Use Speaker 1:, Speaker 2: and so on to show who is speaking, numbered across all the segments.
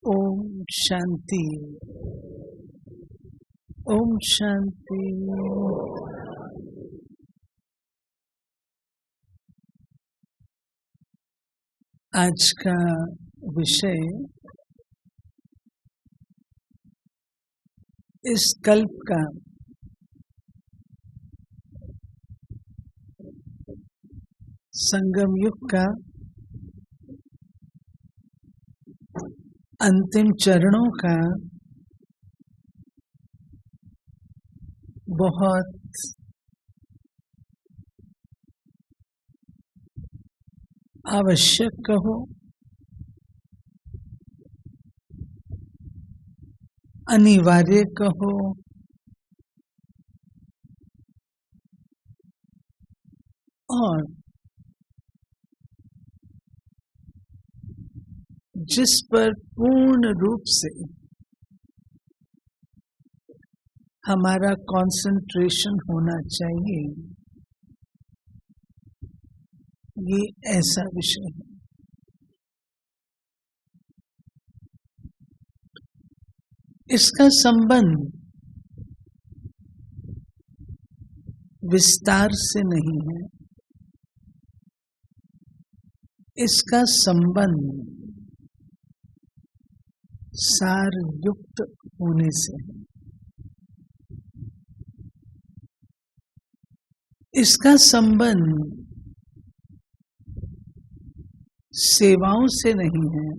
Speaker 1: ओम शांति। ओम शांति। आज का विषय इस कल्प का संगम युग का अंतिम चरणों का बहुत आवश्यक कहो, अनिवार्य कहो, और जिस पर पूर्ण रूप से हमारा कंसंट्रेशन होना चाहिए, ये ऐसा विषय है। इसका संबंध विस्तार से नहीं है, इसका संबंध सार युक्त होने से है। इसका संबंध सेवाओं से नहीं है,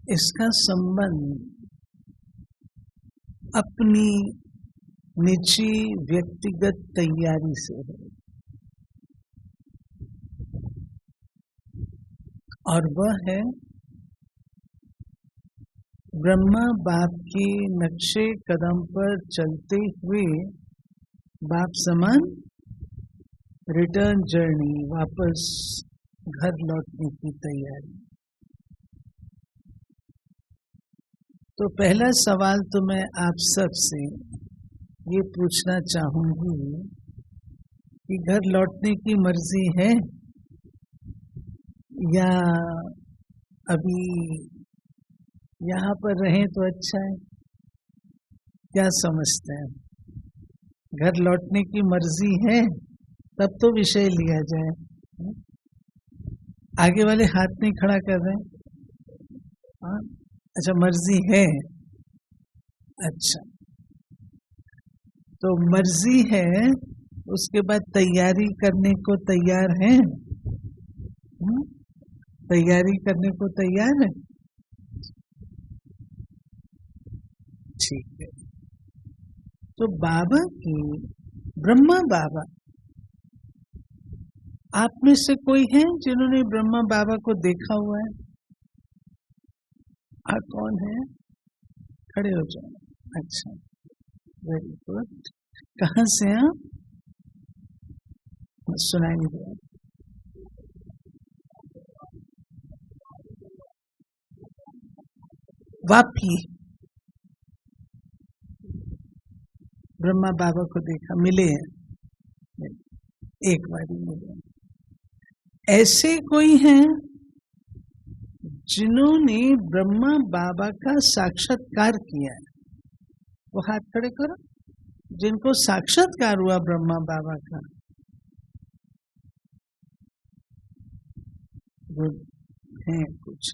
Speaker 1: इसका संबंध अपनी निजी व्यक्तिगत तैयारी से है। और वह है ब्रह्मा बाप के नक्शे कदम पर चलते हुए बाप समान रिटर्न जर्नी, वापस घर लौटने की तैयारी। तो पहला सवाल तो मैं आप सब से ये पूछना चाहूंगी कि घर लौटने की मर्जी है या अभी यहाँ पर रहें तो अच्छा है? क्या समझते हैं? घर लौटने की मर्जी है तब तो विषय लिया जाए। आगे वाले हाथ नहीं खड़ा कर रहे हैं? हाँ, अच्छा, मर्जी है। अच्छा, तो मर्जी है, उसके बाद तैयारी करने को तैयार हैं? तैयारी करने को तैयार है? ठीक है। तो बाबा की, ब्रह्मा बाबा, आप में से कोई है जिन्होंने ब्रह्मा बाबा को देखा हुआ है? कौन है? खड़े हो जाओ। अच्छा, वेरी गुड। कहाँ से हैं आप? सुनाई नहीं दिया। वापी ब्रह्मा बाबा को देखा, मिले हैं? एक बार ही मिले। ऐसे कोई हैं जिन्होंने ब्रह्मा बाबा का साक्षात्कार किया है? वो हाथ खड़े करो, जिनको साक्षात्कार हुआ ब्रह्मा बाबा का। गुड है कुछ।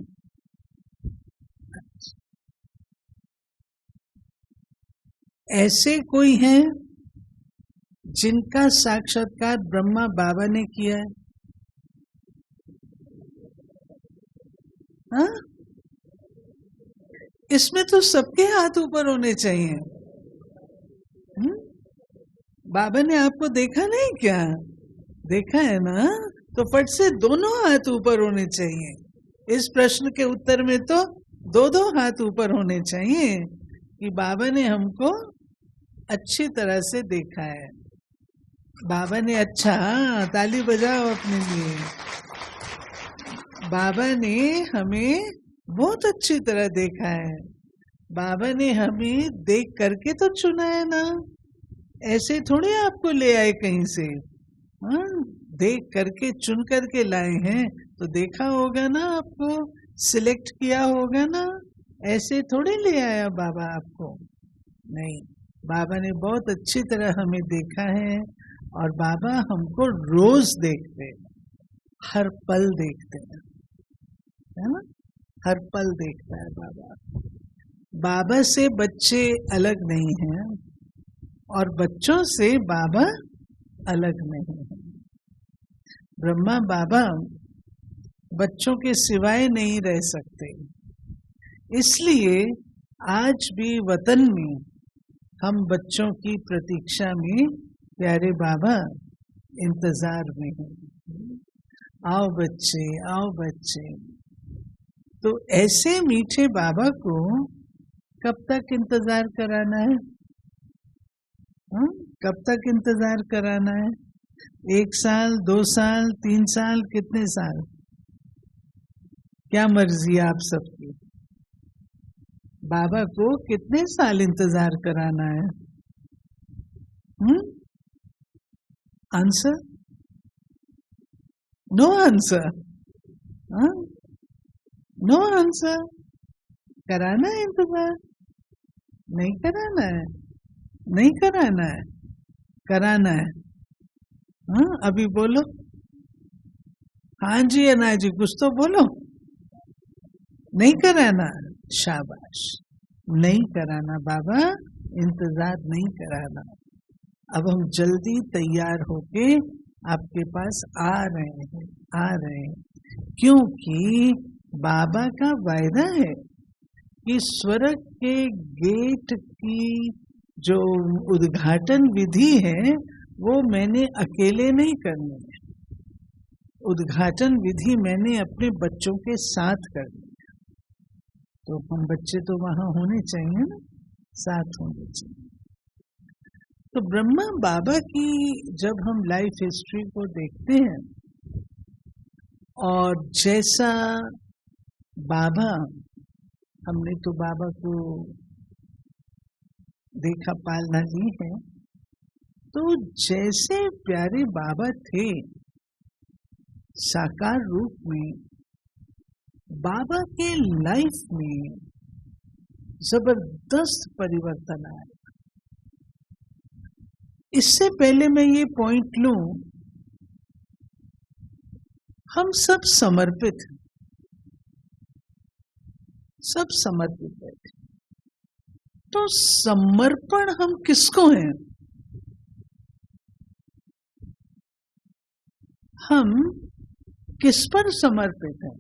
Speaker 1: ऐसे कोई हैं जिनका साक्षात्कार ब्रह्मा बाबा ने किया है? हाँ? इसमें तो सबके हाथ ऊपर होने चाहिए। बाबा ने आपको देखा नहीं क्या? देखा है ना? तो फट से दोनों हाथ ऊपर होने चाहिए। इस प्रश्न के उत्तर में तो दो हाथ ऊपर होने चाहिए कि बाबा ने हमको अच्छी तरह से देखा है। बाबा ने, अच्छा, ताली बजाओ अपने लिए। बाबा ने हमें बहुत अच्छी तरह देखा है। बाबा ने हमें देख करके तो चुना है ना, ऐसे थोड़ी आपको ले आए कहीं से। हाँ, देख करके चुन करके लाए हैं, तो देखा होगा ना आपको सिलेक्ट किया होगा ना, ऐसे थोड़ी ले आया बाबा आपको, नहीं, बाबा ने बहुत अच्छी तरह हमें देखा है और बाबा हमको रोज देखते हैं, हर पल देखते हैं, है ना, हर पल देखता है बाबा। बाबा से बच्चे अलग नहीं हैं और बच्चों से बाबा अलग नहीं है। ब्रह्मा बाबा बच्चों के सिवाय नहीं रह सकते, इसलिए आज भी वतन में हम बच्चों की प्रतीक्षा में प्यारे बाबा इंतजार में हैं। आओ बच्चे, आओ बच्चे। तो ऐसे मीठे बाबा को कब तक इंतजार कराना है? कब तक इंतजार कराना है? 1 साल, 2 साल, 3 साल, कितने साल? क्या मर्जी है आप सबकी? बाबा को कितने साल इंतजार कराना है? Answer? No answer? No answer? कराना है इंतजार? नहीं कराना है? नहीं कराना है, कराना है। अभी बोलो, हाँ जी या ना जी, कुछ तो बोलो। नहीं कराना, शाबाश, नहीं कराना बाबा, इंतजार नहीं कराना। अब हम जल्दी तैयार होके आपके पास आ रहे हैं, आ रहे हैं, क्योंकि बाबा का वायदा है कि स्वर्ग के गेट की जो उद्घाटन विधि है वो मैंने अकेले नहीं करनी है, उद्घाटन विधि मैंने अपने बच्चों के साथ करनी है। तो हम बच्चे तो वहां होने चाहिए ना, साथ होने चाहिए। तो ब्रह्मा बाबा की जब हम लाइफ हिस्ट्री को देखते हैं और जैसा बाबा, हमने तो बाबा को देखा, पालना ली है, तो जैसे प्यारे बाबा थे साकार रूप में, बाबा के लाइफ में जबरदस्त परिवर्तन आया। इससे पहले मैं ये पॉइंट लूं, हम सब समर्पित हैं, सब समर्पित बैठे। तो समर्पण हम किसको हैं? हम किस पर समर्पित हैं?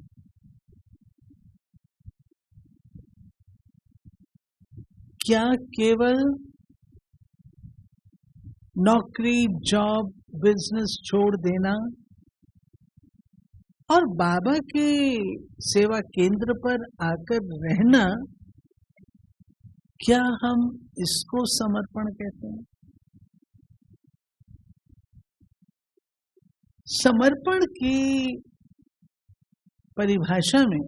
Speaker 1: क्या केवल नौकरी, जॉब, बिजनेस छोड़ देना और बाबा के सेवा केंद्र पर आकर रहना, क्या हम इसको समर्पण कहते हैं? समर्पण की परिभाषा में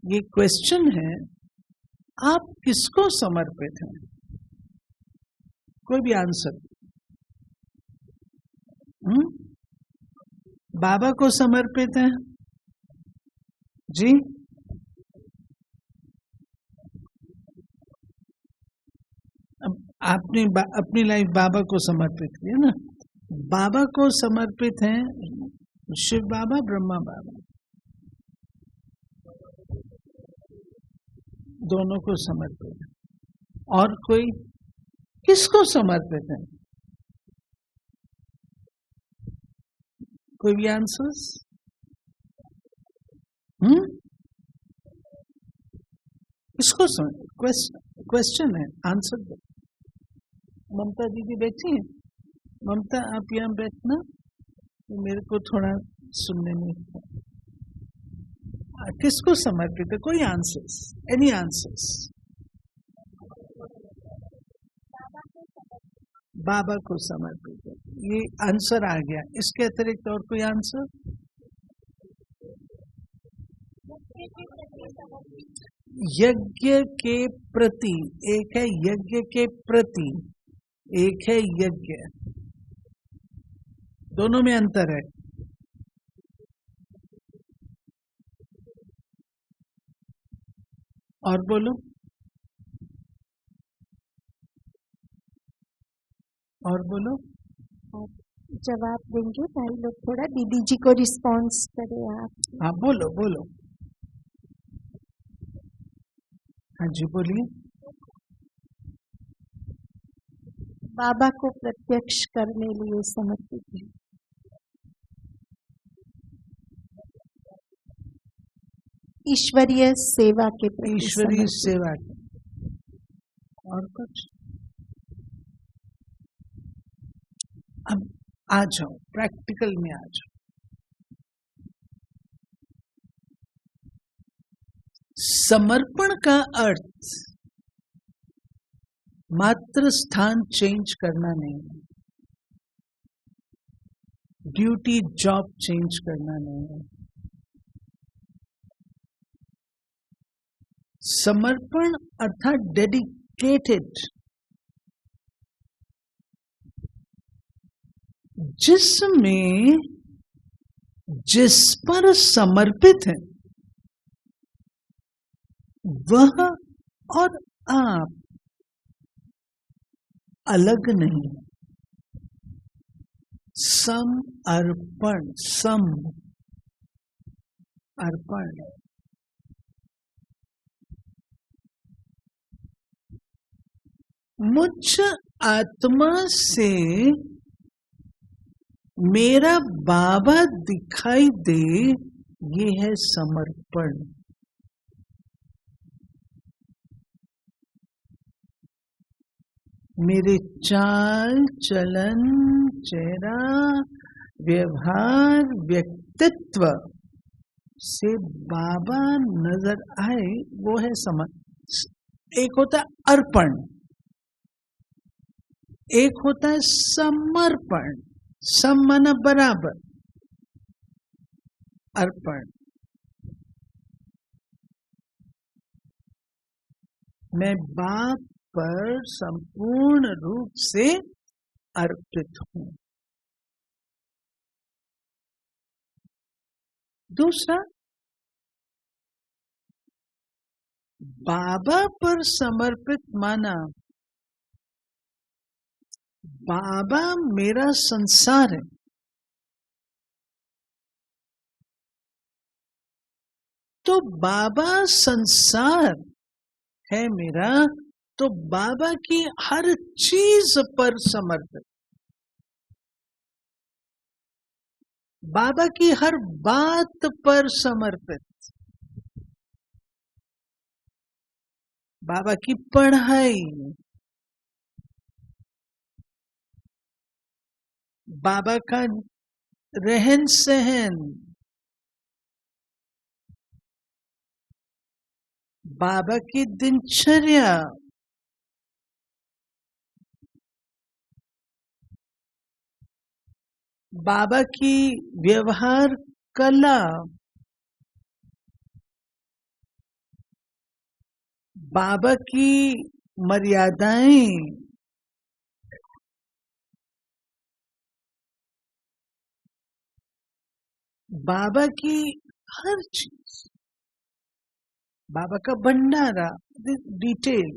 Speaker 1: ये क्वेश्चन है, आप किसको समर्पित हैं? कोई भी आंसर। बाबा को समर्पित हैं जी? अब आपने अपनी लाइफ बाबा को समर्पित की है ना? बाबा को समर्पित हैं, शिव बाबा, ब्रह्मा बाबा, दोनों को समर्पित है। और कोई किसको समर्पित है? कोई भी आंसर्स? किसको क्वेश्चन है, आंसर दो। ममता दीदी बैठी है? ममता आप यहाँ बैठना, तो मेरे को थोड़ा सुनने में। किसको समर्पित है? कोई आंसर्स? Any answers? बाबा को समर्पित है, ये आंसर आ गया। इसके अतिरिक्त और कोई आंसर? यज्ञ के प्रति, एक है यज्ञ के प्रति, एक है यज्ञ, दोनों में अंतर है। और बोलो, और बोलो।
Speaker 2: आप जवाब देंगे भाई लोग, थोड़ा दीदी जी को रिस्पॉन्स करें आप।
Speaker 1: हाँ बोलो बोलो, हाँ जी बोलिए।
Speaker 2: बाबा को प्रत्यक्ष करने लिए समर्पित है। ईश्वरीय सेवा के प्रति
Speaker 1: ईश्वरीय
Speaker 2: समर्पित।
Speaker 1: सेवा की। और कुछ? अब आ जाओ, प्रैक्टिकल में आ जाओ। समर्पण का अर्थ मात्र स्थान चेंज करना नहीं है, ड्यूटी जॉब चेंज करना नहीं है। समर्पण अर्थात डेडिकेटेड, जिसमें जिस पर समर्पित है वह और आप अलग नहीं है। सम अर्पण, सम अर्पण। मुझ आत्मा से मेरा बाबा दिखाई दे, ये है समर्पण। मेरे चाल चलन, चेहरा, व्यवहार, व्यक्तित्व से बाबा नजर आए, वो है समर्पण। एक होता है अर्पण, एक होता है समर्पण। सम माना बराबर, अर्पण। मैं बाप पर संपूर्ण रूप से अर्पित हूं। दूसरा, बाबा पर समर्पित माना बाबा मेरा संसार है, तो बाबा संसार है मेरा, तो बाबा की हर चीज पर समर्पित, बाबा की हर बात पर समर्पित, बाबा की पढ़ाई, बाबा का रहन सहन, बाबा की दिनचर्या, बाबा की व्यवहार कला, बाबा की मर्यादाएं, बाबा की हर चीज, बाबा का भंडारा, डिटेल,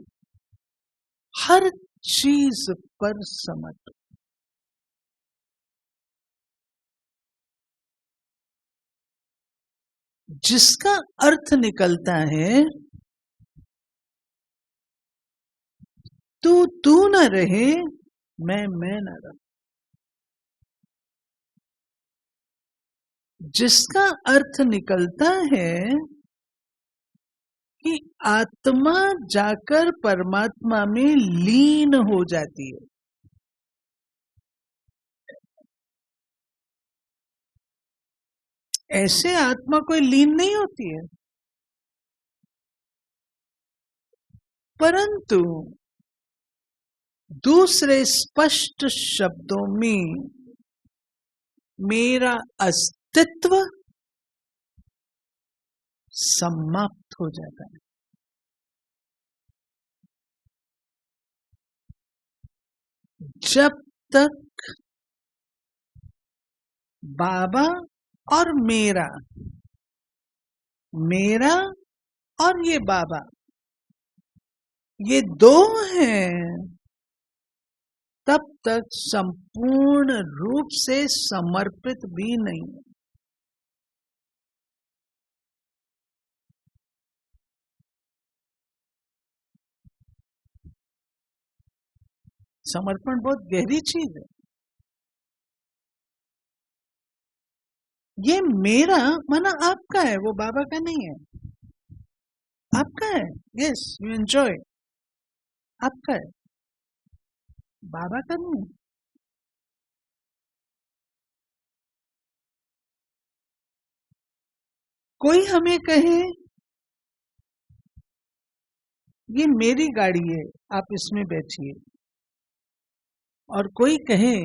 Speaker 1: हर चीज पर समर्पित। जिसका अर्थ निकलता है तू न रहे, मैं न रहूं। जिसका अर्थ निकलता है कि आत्मा जाकर परमात्मा में लीन हो जाती है। ऐसे आत्मा कोई लीन नहीं होती है, परंतु दूसरे स्पष्ट शब्दों में मेरा अस्तित्व समाप्त हो जाता है। जब तक बाबा और मेरा और ये बाबा ये दो हैं, तब तक संपूर्ण रूप से समर्पित भी नहीं। समर्पण बहुत गहरी चीज है। ये मेरा माना आपका है, वो बाबा का नहीं है। आपका है, यस यू एंजॉय, आपका है, बाबा का नहीं है। कोई हमें कहे ये मेरी गाड़ी है, आप इसमें बैठिए, और कोई कहे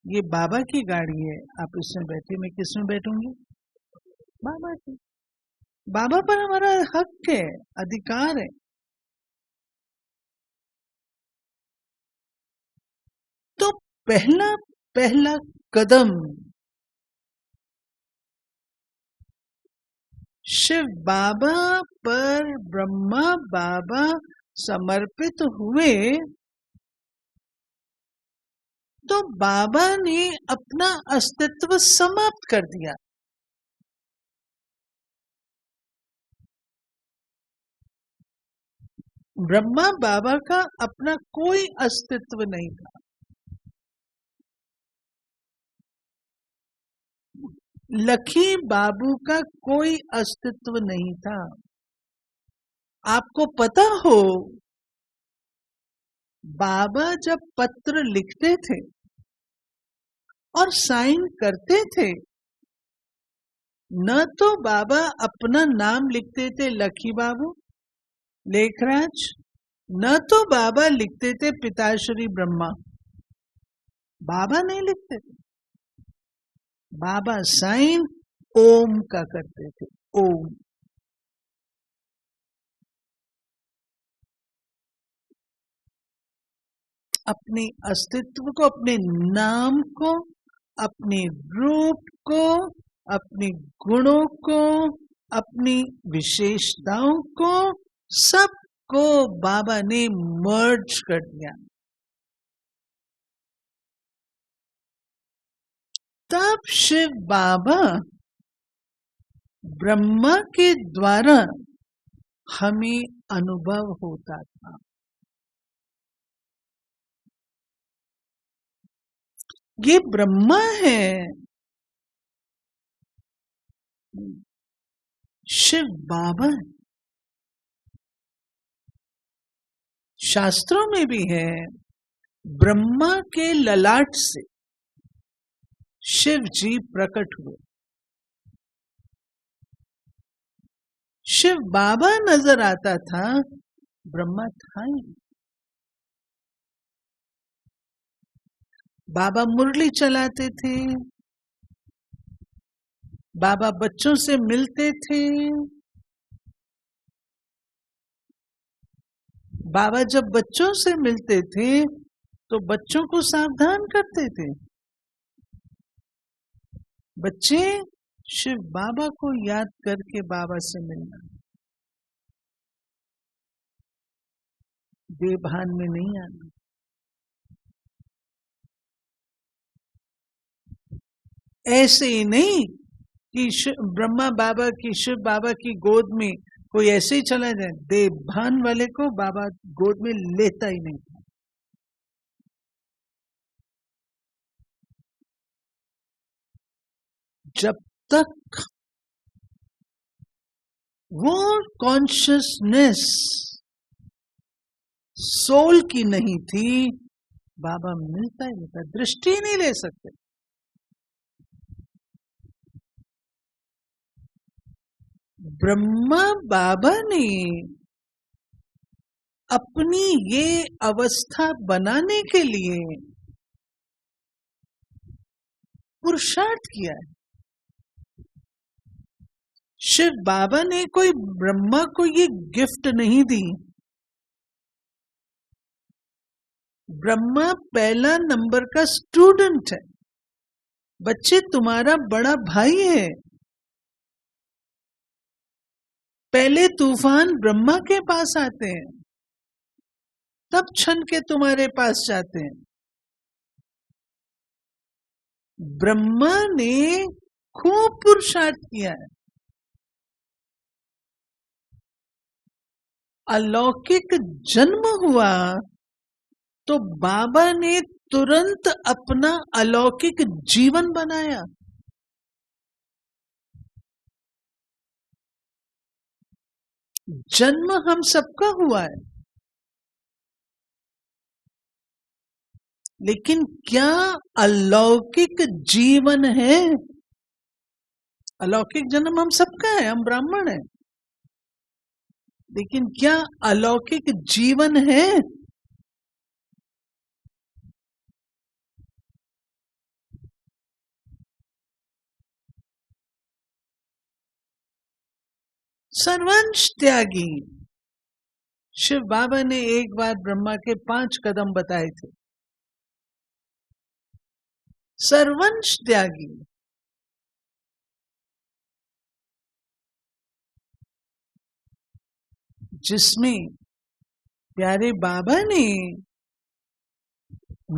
Speaker 1: ये बाबा की गाड़ी है, आप इसमें बैठिए, मैं किसमें बैठूंगी? बाबा की। बाबा पर हमारा हक है, अधिकार है। तो पहला पहला कदम शिव बाबा पर ब्रह्मा बाबा समर्पित हुए तो बाबा ने अपना अस्तित्व समाप्त कर दिया। ब्रह्मा बाबा का अपना कोई अस्तित्व नहीं था। लखी बाबू का कोई अस्तित्व नहीं था। आपको पता हो, बाबा जब पत्र लिखते थे और साइन करते थे, न तो बाबा अपना नाम लिखते थे लखी बाबू लेखराज, न तो बाबा लिखते थे पिताश्री ब्रह्मा। बाबा नहीं लिखते थे। बाबा साइन ओम का करते थे, ओम। अपने अस्तित्व को, अपने नाम को, अपने रूप को, अपने गुणों को, अपनी विशेषताओं को, सबको बाबा ने मर्ज कर दिया। तब शिव बाबा ब्रह्मा के द्वारा हमें अनुभव होता था। ये ब्रह्मा है, शिव बाबा। शास्त्रों में भी है, ब्रह्मा के ललाट से शिव जी प्रकट हुए। शिव बाबा नजर आता था, ब्रह्मा था ही। बाबा मुरली चलाते थे, बाबा बच्चों से मिलते थे। बाबा जब बच्चों से मिलते थे तो बच्चों को सावधान करते थे, बच्चे शिव बाबा को याद करके बाबा से मिलना, बेभान में नहीं आना। ऐसे ही नहीं कि ब्रह्मा बाबा की, शिव बाबा की गोद में कोई ऐसे ही चला जाए। देवभान वाले को बाबा गोद में लेता ही नहीं था। जब तक वो कॉन्शियसनेस सोल की नहीं थी, बाबा मिलता ही नहीं था, दृष्टि नहीं ले सकते। ब्रह्मा बाबा ने अपनी ये अवस्था बनाने के लिए पुरुषार्थ किया है। शिव बाबा ने कोई ब्रह्मा को ये गिफ्ट नहीं दी। ब्रह्मा पहला नंबर का स्टूडेंट है। बच्चे, तुम्हारा बड़ा भाई है। पहले तूफान ब्रह्मा के पास आते हैं। तब क्षण के तुम्हारे पास जाते हैं। ब्रह्मा ने खूब पुरुषार्थ किया है, अलौकिक जन्म हुआ तो बाबा ने तुरंत अपना अलौकिक जीवन बनाया। जन्म हम सबका हुआ है, लेकिन क्या अलौकिक जीवन है? अलौकिक जन्म हम सबका है, हम ब्राह्मण हैं, लेकिन क्या अलौकिक जीवन है? सर्वंश त्यागी। शिव बाबा ने एक बार ब्रह्मा के 5 कदम बताए थे। सर्वंश त्यागी, जिसमें प्यारे बाबा ने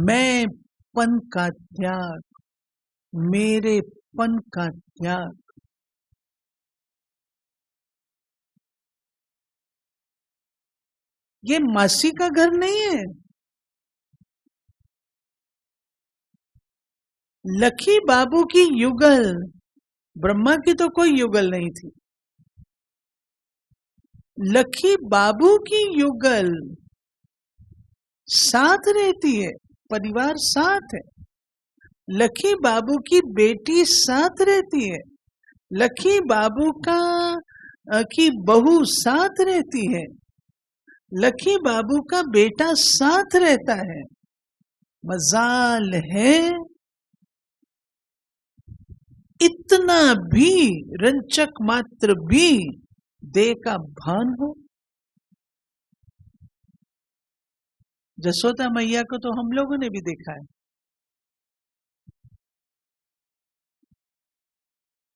Speaker 1: मैं पन का त्याग, मेरे पन का त्याग, ये मासी का घर नहीं है। लखी बाबू की युगल, ब्रह्मा की तो कोई युगल नहीं थी। लखी बाबू की युगल साथ रहती है, परिवार साथ है। लखी बाबू की बेटी साथ रहती है, लखी बाबू की बहू साथ रहती है, लखी बाबू का बेटा साथ रहता है। मजाल है इतना भी रंचक मात्र भी देह का भान हो। जसोदा मैया को तो हम लोगों ने भी देखा है,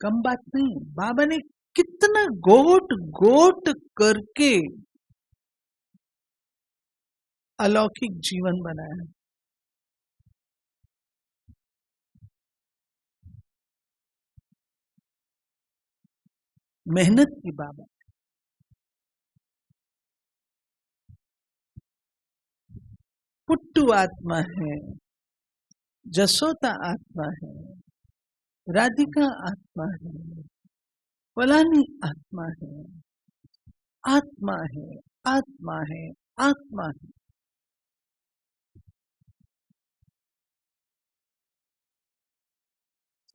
Speaker 1: कम बात नहीं। बाबा ने कितना गोट गोट करके अलौकिक जीवन बनाया। मेहनत की बाबा। पुट्टू आत्मा है, जसोदा आत्मा है, राधिका आत्मा है, फलानी आत्मा है, आत्मा है, आत्मा है, आत्मा है।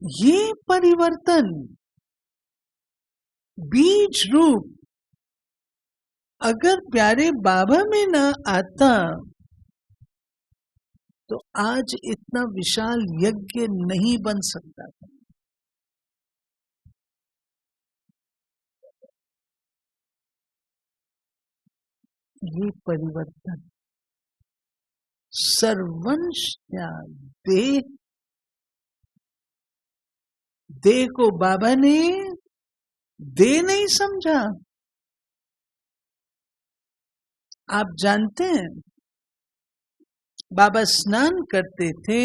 Speaker 1: ये परिवर्तन बीज रूप अगर प्यारे बाबा में ना आता तो आज इतना विशाल यज्ञ नहीं बन सकता था। ये परिवर्तन सर्वंश त्याग, देह को बाबा ने दे नहीं समझा। आप जानते हैं बाबा स्नान करते थे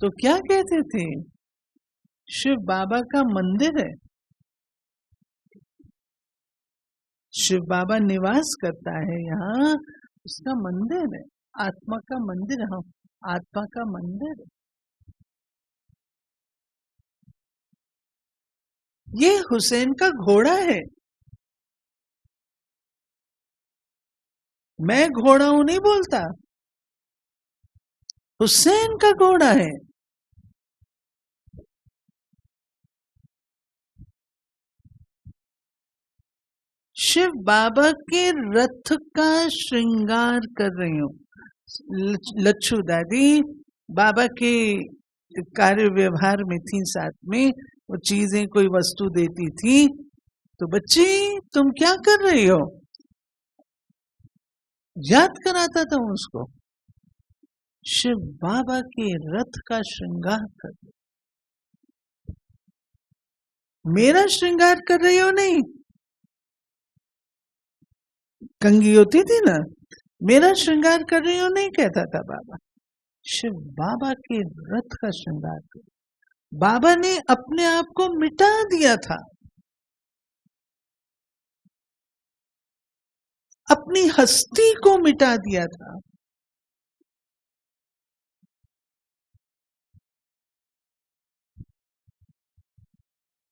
Speaker 1: तो क्या कहते थे? शिव बाबा का मंदिर है, शिव बाबा निवास करता है यहाँ, उसका मंदिर है, आत्मा का मंदिर है, आत्मा का मंदिर है। ये हुसैन का घोड़ा है। मैं घोड़ा हूं नहीं बोलता, हुसैन का घोड़ा है। शिव बाबा के रथ का श्रृंगार कर रही हूं। लच्छू दादी बाबा के कार्य व्यवहार में थी, साथ में वो चीजें कोई वस्तु देती थी तो बच्ची तुम क्या कर रही हो, याद कराता था उसको। शिव बाबा के रथ का श्रृंगार कर रही, मेरा श्रृंगार कर रही हो नहीं। कंघी होती थी ना, मेरा श्रृंगार कर रही हो नहीं कहता था बाबा, शिव बाबा के रथ का श्रृंगार कर। बाबा ने अपने आप को मिटा दिया था, अपनी हस्ती को मिटा दिया था।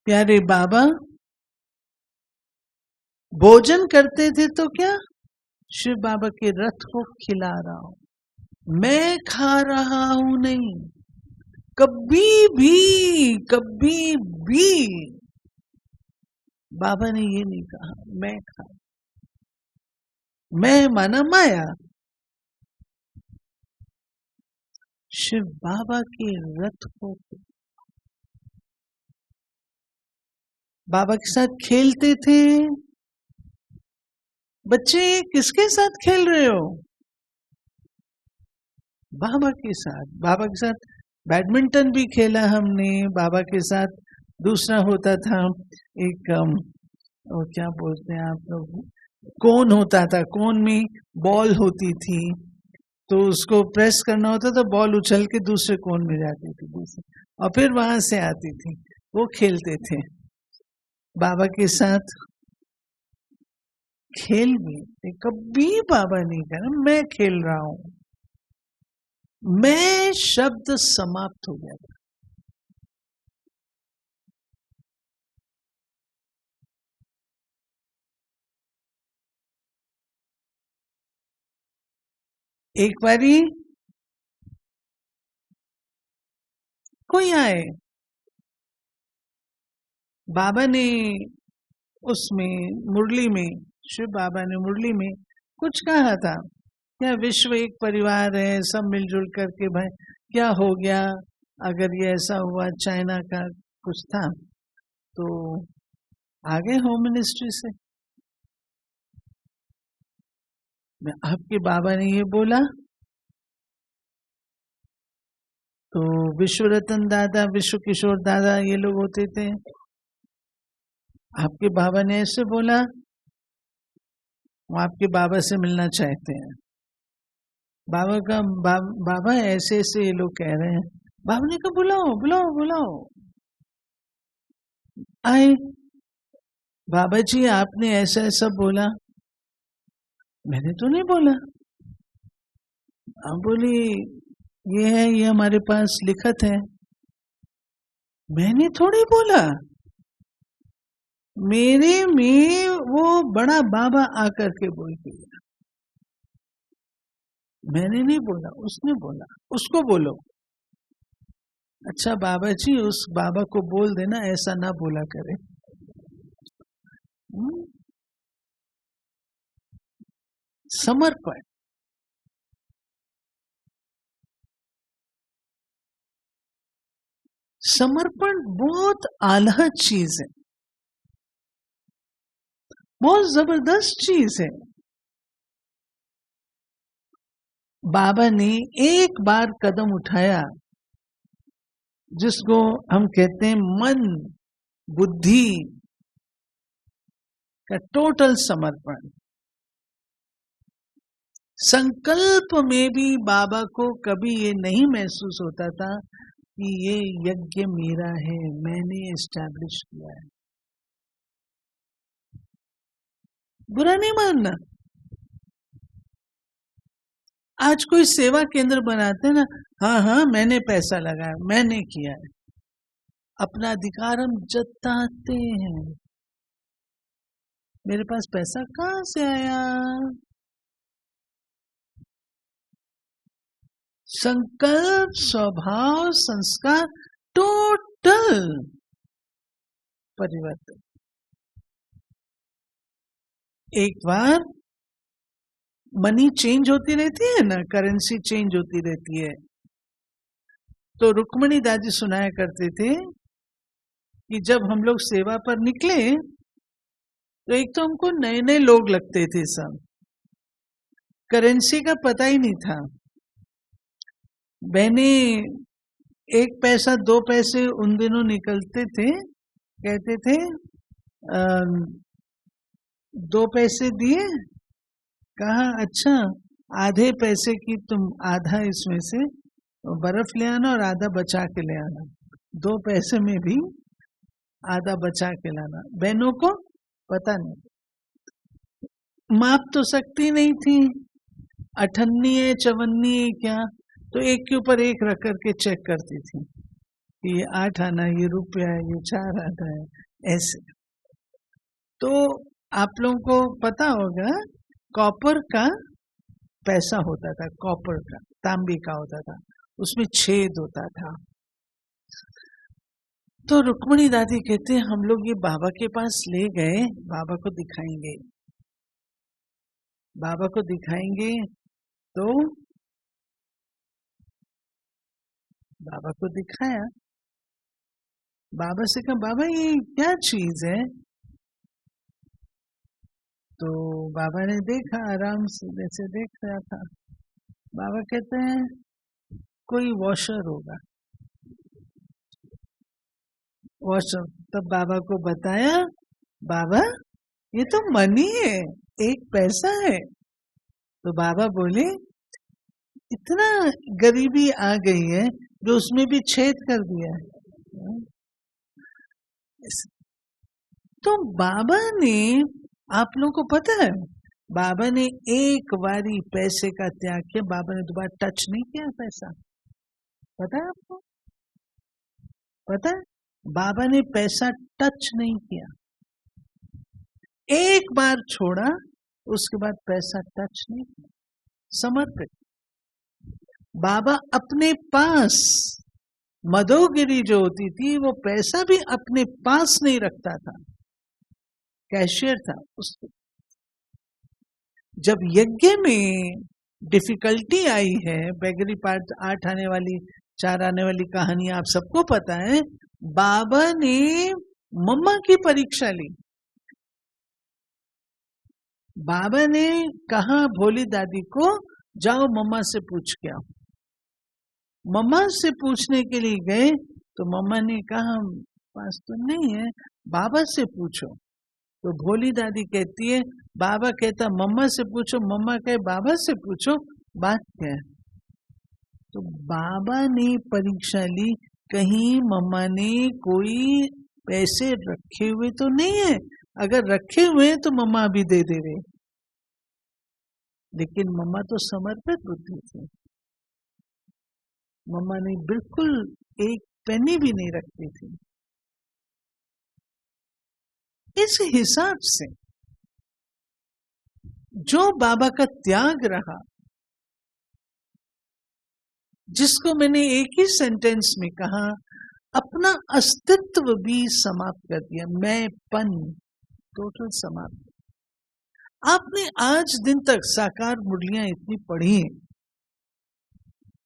Speaker 1: प्यारे बाबा भोजन करते थे तो क्या, शिव बाबा के रथ को खिला रहा हूं, मैं खा रहा हूं नहीं। कभी भी बाबा ने ये नहीं कहा मैं खा, मैं माना माया। शिव बाबा के रथ को, बाबा के साथ खेलते थे। बच्चे किसके साथ खेल रहे हो? बाबा के साथ। बाबा के साथ बैडमिंटन भी खेला हमने। बाबा के साथ दूसरा होता था एक वो क्या बोलते हैं आप लोग, कोन होता था, कोन में बॉल होती थी, तो उसको प्रेस करना होता था, बॉल उछल के दूसरे कोन में जाती थी दूसरे, और फिर वहां से आती थी, वो खेलते थे। बाबा के साथ खेल भी कभी बाबा नहीं कहा मैं खेल रहा हूं, मैं शब्द समाप्त हो गया था। एक बारी कोई आए, बाबा ने उसमें मुरली में, शिव बाबा ने मुरली में कुछ कहा था, क्या विश्व एक परिवार है, सब मिलजुल करके, भाई क्या हो गया अगर ये ऐसा हुआ, चाइना का कुछ था, तो आगे होम मिनिस्ट्री से आपके बाबा ने ये बोला, तो विश्व रतन दादा, विश्व किशोर दादा ये लोग होते थे, आपके बाबा ने ऐसे बोला, वो आपके बाबा से मिलना चाहते हैं। बाबा का बाबा ऐसे ऐसे ये लोग कह रहे हैं। बाबा ने कहा बुलाओ बुलाओ बुलाओ। आए, बाबा जी आपने ऐसा ऐसा बोला। मैंने तो नहीं बोला। आप बोली ये है, ये हमारे पास लिखत है। मैंने थोड़ी बोला, मेरे में वो बड़ा बाबा आकर के बोल गया, मैंने नहीं बोला, उसने बोला, उसको बोलो। अच्छा बाबा जी उस बाबा को बोल देना ऐसा ना बोला करे। समर्पण, समर्पण बहुत आला चीज है, बहुत जबरदस्त चीज है। बाबा ने एक बार कदम उठाया, जिसको हम कहते हैं मन बुद्धि का टोटल समर्पण। संकल्प में भी बाबा को कभी ये नहीं महसूस होता था कि ये यज्ञ मेरा है, मैंने एस्टैब्लिश किया है। बुरा नहीं मानना। आज कोई सेवा केंद्र बनाते हैं ना, हाँ हाँ मैंने पैसा लगाया, मैंने किया है, अपना अधिकार हम जताते हैं। मेरे पास पैसा कहां से आया? संकल्प, स्वभाव, संस्कार टोटल परिवर्तन। एक बार मनी चेंज होती रहती है ना, करेंसी चेंज होती रहती है, तो रुक्मणी दादी सुनाया करते थे कि जब हम लोग सेवा पर निकले तो एक तो हमको नए नए लोग लगते थे, सब करेंसी का पता ही नहीं था। बहने 1 पैसा 2 पैसे उन दिनों निकलते थे, कहते थे 2 पैसे दिए, कहा अच्छा आधे पैसे की तुम आधा इसमें से बर्फ ले आना और आधा बचा के ले आना, 2 पैसे में भी आधा बचा के लाना। बहनों को पता नहीं, माप तो सकती नहीं थी, 58 है 54 है क्या, तो एक के ऊपर एक रख करके चेक करती थी कि ये 8 आना, ये रुपया है, ये 4 आना है, ऐसे। तो आप लोगों को पता होगा कॉपर का पैसा होता था, कॉपर का, तांबे का होता था, उसमें छेद होता था। तो रुक्मणी दादी कहते हैं हम लोग ये बाबा के पास ले गए, बाबा को दिखाएंगे, बाबा को दिखाएंगे। तो बाबा को दिखाया, बाबा से कहा बाबा ये क्या चीज है, तो बाबा ने देखा, आराम से जैसे देख रहा था। बाबा कहते हैं कोई वॉशर होगा, वॉशर। तब बाबा को बताया, बाबा ये तो मनी है, 1 पैसा है। तो बाबा बोले इतना गरीबी आ गई है जो उसमें भी छेद कर दिया है। तो बाबा ने, आप लोगों को पता है, बाबा ने एक बारी पैसे का त्याग किया, बाबा ने दोबारा टच नहीं किया पैसा। पता है आपको, पता है, बाबा ने पैसा टच नहीं किया, एक बार छोड़ा, उसके बाद पैसा टच नहीं किया, समर्पित। बाबा अपने पास, मदोगिरी जो होती थी वो पैसा भी अपने पास नहीं रखता था, कैशियर था उसको। जब यज्ञ में डिफिकल्टी आई है, बेगरी पार्ट 8 आने वाली 4 आने वाली कहानी आप सबको पता है, बाबा ने मम्मा की परीक्षा ली। बाबा ने कहा भोली दादी को जाओ मम्मा से पूछ के आओ। मम्मा से पूछने के लिए गए तो मम्मा ने कहा पास तो नहीं है, बाबा से पूछो। तो भोली दादी कहती है, बाबा कहता मम्मा से पूछो, मम्मा कहे बाबा से पूछो, बात क्या है। तो बाबा ने परीक्षा ली, कहीं मम्मा ने कोई पैसे रखे हुए तो नहीं है, अगर रखे हुए हैं तो मम्मा अभी दे दे रहे। लेकिन मम्मा तो समर्पित बुद्धि थी, मम्मा ने बिल्कुल एक पेनी भी नहीं रखती थी। इस हिसाब से जो बाबा का त्याग रहा, जिसको मैंने एक ही सेंटेंस में कहा, अपना अस्तित्व भी समाप्त कर दिया, मैंपन टोटल समाप्त। आपने आज दिन तक साकार मुरलियां इतनी पढ़ी हैं,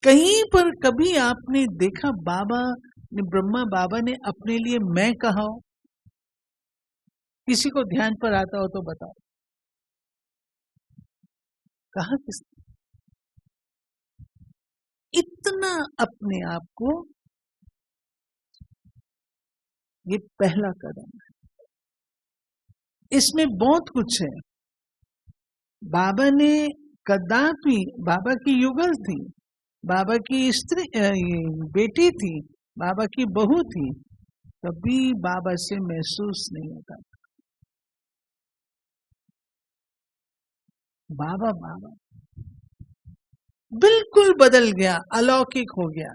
Speaker 1: कहीं पर कभी आपने देखा बाबा ने, ब्रह्मा बाबा ने अपने लिए मैं कहा हो? किसी को ध्यान पर आता हो तो बताओ, कहा किस? इतना अपने आप को, ये पहला कदम है, इसमें बहुत कुछ है। बाबा ने कदापि, बाबा की युगल थी, बाबा की स्त्री बेटी थी, बाबा की बहू थी, कभी बाबा से महसूस नहीं होता। बाबा बाबा बिल्कुल बदल गया, अलौकिक हो गया।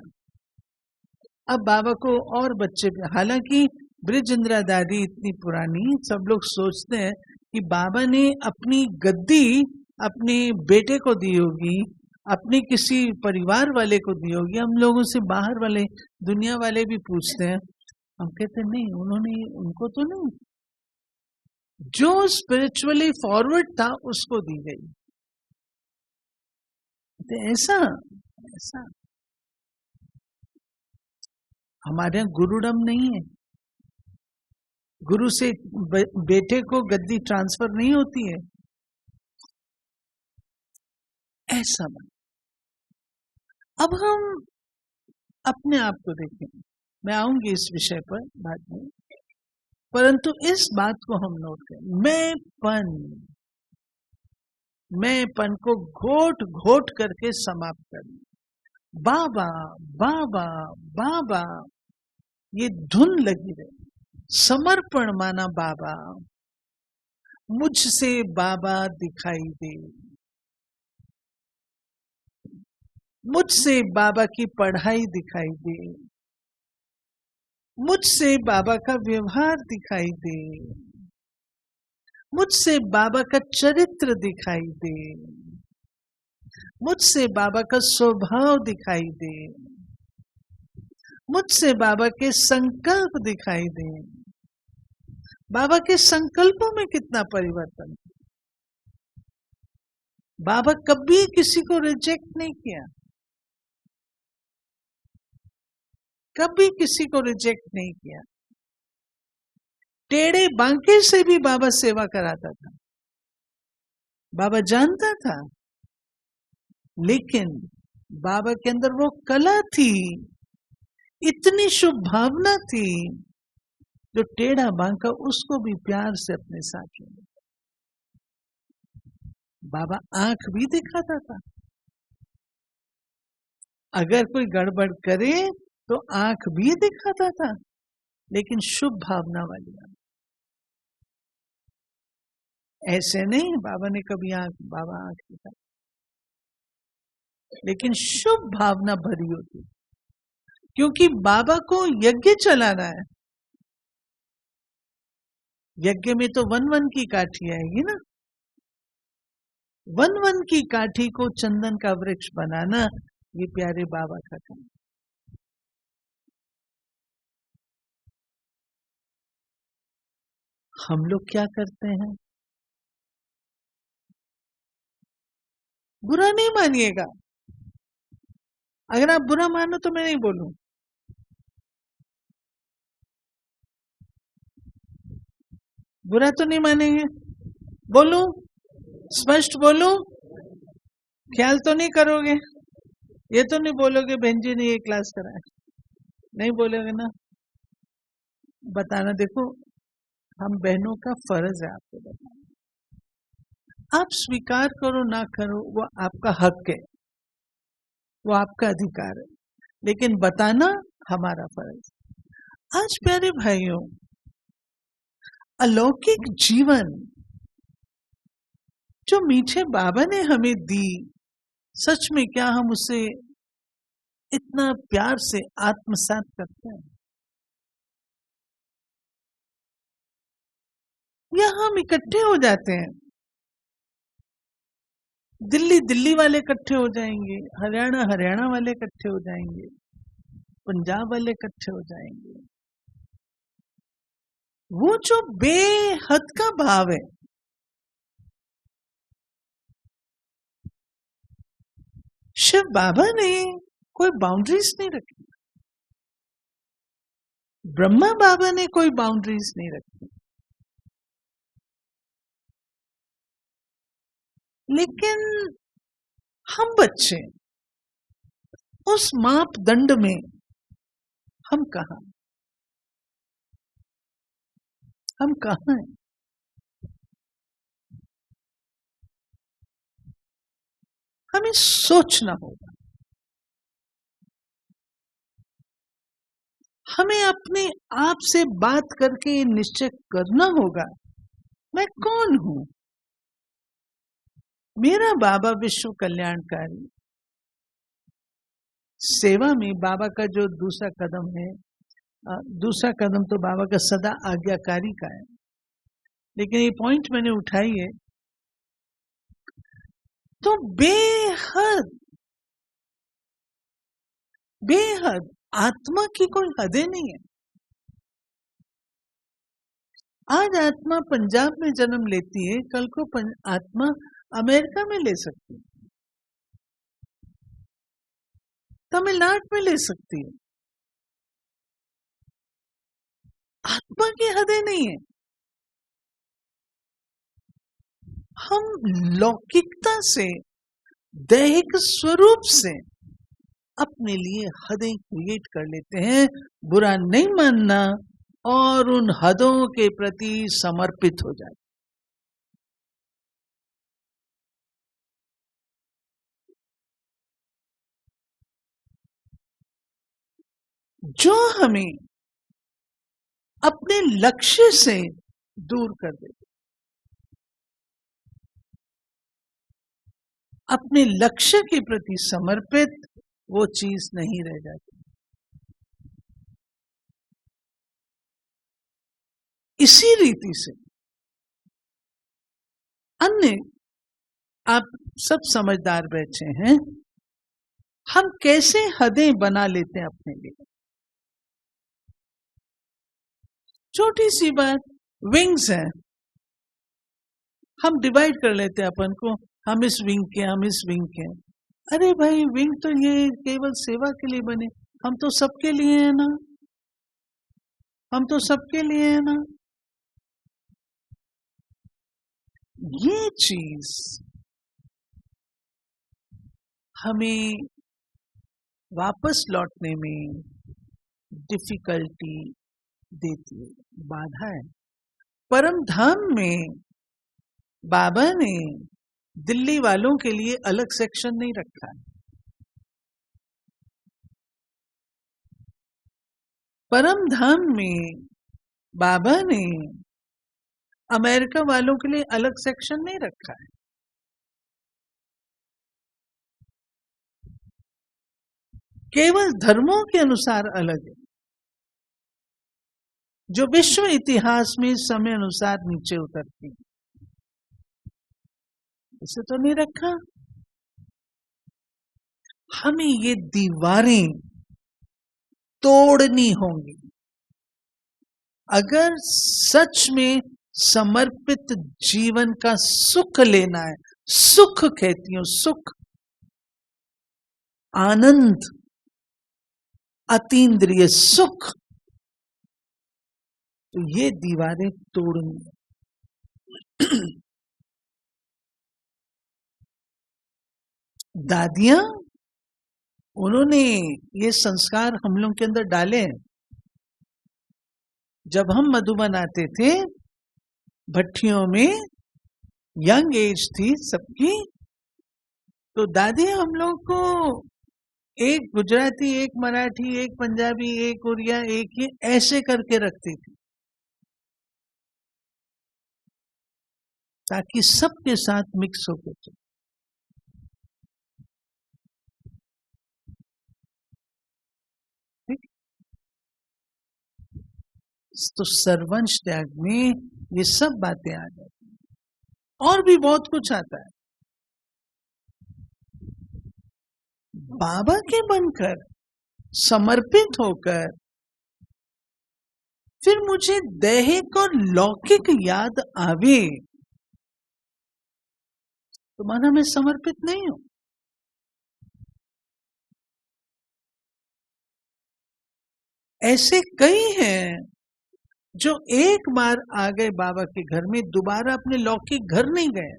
Speaker 1: अब बाबा को और बच्चे, हालांकि ब्रिजेंद्रा दादी इतनी पुरानी, सब लोग सोचते हैं कि बाबा ने अपनी गद्दी अपने बेटे को दी होगी, अपने किसी परिवार वाले को दी होगी। हम लोगों से बाहर वाले, दुनिया वाले भी पूछते हैं, हम कहते नहीं, उन्होंने, उनको तो नहीं, जो स्पिरिचुअली फॉरवर्ड था उसको दी गई। तो ऐसा ऐसा हमारे यहाँ गुरुडम नहीं है, गुरु से बेटे को गद्दी ट्रांसफर नहीं होती है, ऐसा बन। अब हम अपने आप को देखें, मैं आऊंगी इस विषय पर बाद में, परंतु इस बात को हम नोट करें, मैंपन, मैंपन को घोट घोट करके समाप्त करना। बाबा बाबा बाबा, ये धुन लगी रहे, समर्पण माना बाबा, मुझसे बाबा दिखाई दे, मुझसे बाबा की पढ़ाई दिखाई दे, मुझसे बाबा का व्यवहार दिखाई दे, मुझसे बाबा का चरित्र दिखाई दे, मुझसे बाबा का स्वभाव दिखाई दे, मुझसे बाबा के संकल्प दिखाई दे। बाबा के संकल्पों में कितना परिवर्तन। बाबा कभी किसी को रिजेक्ट नहीं किया, कभी किसी को रिजेक्ट नहीं किया। टेढ़े बांके से भी बाबा सेवा कराता था, बाबा जानता था, लेकिन बाबा के अंदर वो कला थी, इतनी शुभ भावना थी, जो टेढ़ा बांका उसको भी प्यार से अपने साथ ले। बाबा आंख भी दिखाता था, अगर कोई गड़बड़ करे तो आंख भी दिखाता था, लेकिन शुभ भावना वाली आंख। ऐसे नहीं बाबा ने कभी बाबा आंख दिखा, लेकिन शुभ भावना भरी होती, क्योंकि बाबा को यज्ञ चलाना है। यज्ञ में तो वन वन की काठी आएगी ना, वन वन की काठी को चंदन का वृक्ष बनाना, ये प्यारे बाबा का काम। हम लोग क्या करते हैं? बुरा नहीं मानिएगा, अगर आप बुरा मानो तो मैं नहीं बोलूं। बुरा तो नहीं मानेंगे, बोलूं, स्पष्ट बोलूं, ख्याल तो नहीं करोगे, ये तो नहीं बोलोगे बहन जी ने ये क्लास कराया, नहीं बोलोगे ना? बताना, देखो हम बहनों का फर्ज है आपको बताना। आप स्वीकार करो ना करो वो आपका हक है, वो आपका अधिकार है, लेकिन बताना हमारा फर्ज। आज प्यारे भाइयों, अलौकिक जीवन जो मीठे बाबा ने हमें दी, सच में क्या हम उसे इतना प्यार से आत्मसात करते हैं, या हम इकट्ठे हो जाते हैं? दिल्ली दिल्ली वाले इकट्ठे हो जाएंगे, हरियाणा हरियाणा वाले इकट्ठे हो जाएंगे, पंजाब वाले इकट्ठे हो जाएंगे। वो जो बेहद का भाव है, शिव बाबा ने कोई बाउंड्रीज नहीं रखी, ब्रह्मा बाबा ने कोई बाउंड्रीज नहीं रखी, लेकिन हम बच्चे उस मापदंड में हम कहां हैं? हमें सोचना होगा, हमें अपने आप से बात करके निश्चय करना होगा, मैं कौन हूं? मेरा बाबा विश्व कल्याणकारी। सेवा में बाबा का जो दूसरा कदम है, दूसरा कदम तो बाबा का सदा आज्ञाकारी का है, लेकिन ये पॉइंट मैंने उठाई है, तो बेहद बेहद आत्मा की कोई हदें नहीं है। आज आत्मा पंजाब में जन्म लेती है, कल को आत्मा अमेरिका में ले सकती है, तमिलनाडु में ले सकती है। आत्मा की हदें नहीं है। हम लौकिकता से, दैहिक स्वरूप से अपने लिए हदें क्रिएट कर लेते हैं। बुरा नहीं मानना और उन हदों के प्रति समर्पित हो जाए। जो हमें अपने लक्ष्य से दूर कर देते, अपने लक्ष्य के प्रति समर्पित वो चीज नहीं रह जाती। इसी रीति से अन्य, आप सब समझदार बैठे हैं, हम कैसे हदें बना लेते हैं अपने लिए। छोटी सी बात, विंग्स है, हम डिवाइड कर लेते हैं अपन को, हम इस विंग के, हम इस विंग के। अरे भाई, विंग तो ये केवल सेवा के लिए बने, हम तो सबके लिए है ना, हम तो सबके लिए है ना। ये चीज हमें वापस लौटने में डिफिकल्टी देती है, बाधा है। परम धाम में बाबा ने दिल्ली वालों के लिए अलग सेक्शन नहीं रखा है। परम धाम में बाबा ने अमेरिका वालों के लिए अलग सेक्शन नहीं रखा है। केवल धर्मों के अनुसार अलग है, जो विश्व इतिहास में समय अनुसार नीचे उतरती है, इसे तो नहीं रखा। हमें ये दीवारें तोड़नी होंगी अगर सच में समर्पित जीवन का सुख लेना है। सुख कहती हूं, सुख, आनंद, अतीन्द्रिय सुख, तो ये दीवारें तोड़नी। दादियां, उन्होंने ये संस्कार हम लोग के अंदर डाले। जब हम मधुबन आते थे, भट्टियों में यंग एज थी सबकी, तो दादी हम लोग को एक गुजराती, एक मराठी, एक पंजाबी, एक उड़िया, एक ये ऐसे करके रखती थी, ताकि सबके साथ मिक्स होकर चले। तो सर्वंश त्याग में ये सब बातें आ जाती हैं। और भी बहुत कुछ आता है। बाबा के बनकर, समर्पित होकर, फिर मुझे दैहिक और लौकिक याद आवे तो माना मैं समर्पित नहीं हूं। ऐसे कई हैं जो एक बार आ गए बाबा के घर में, दोबारा अपने लौकिक घर नहीं गए।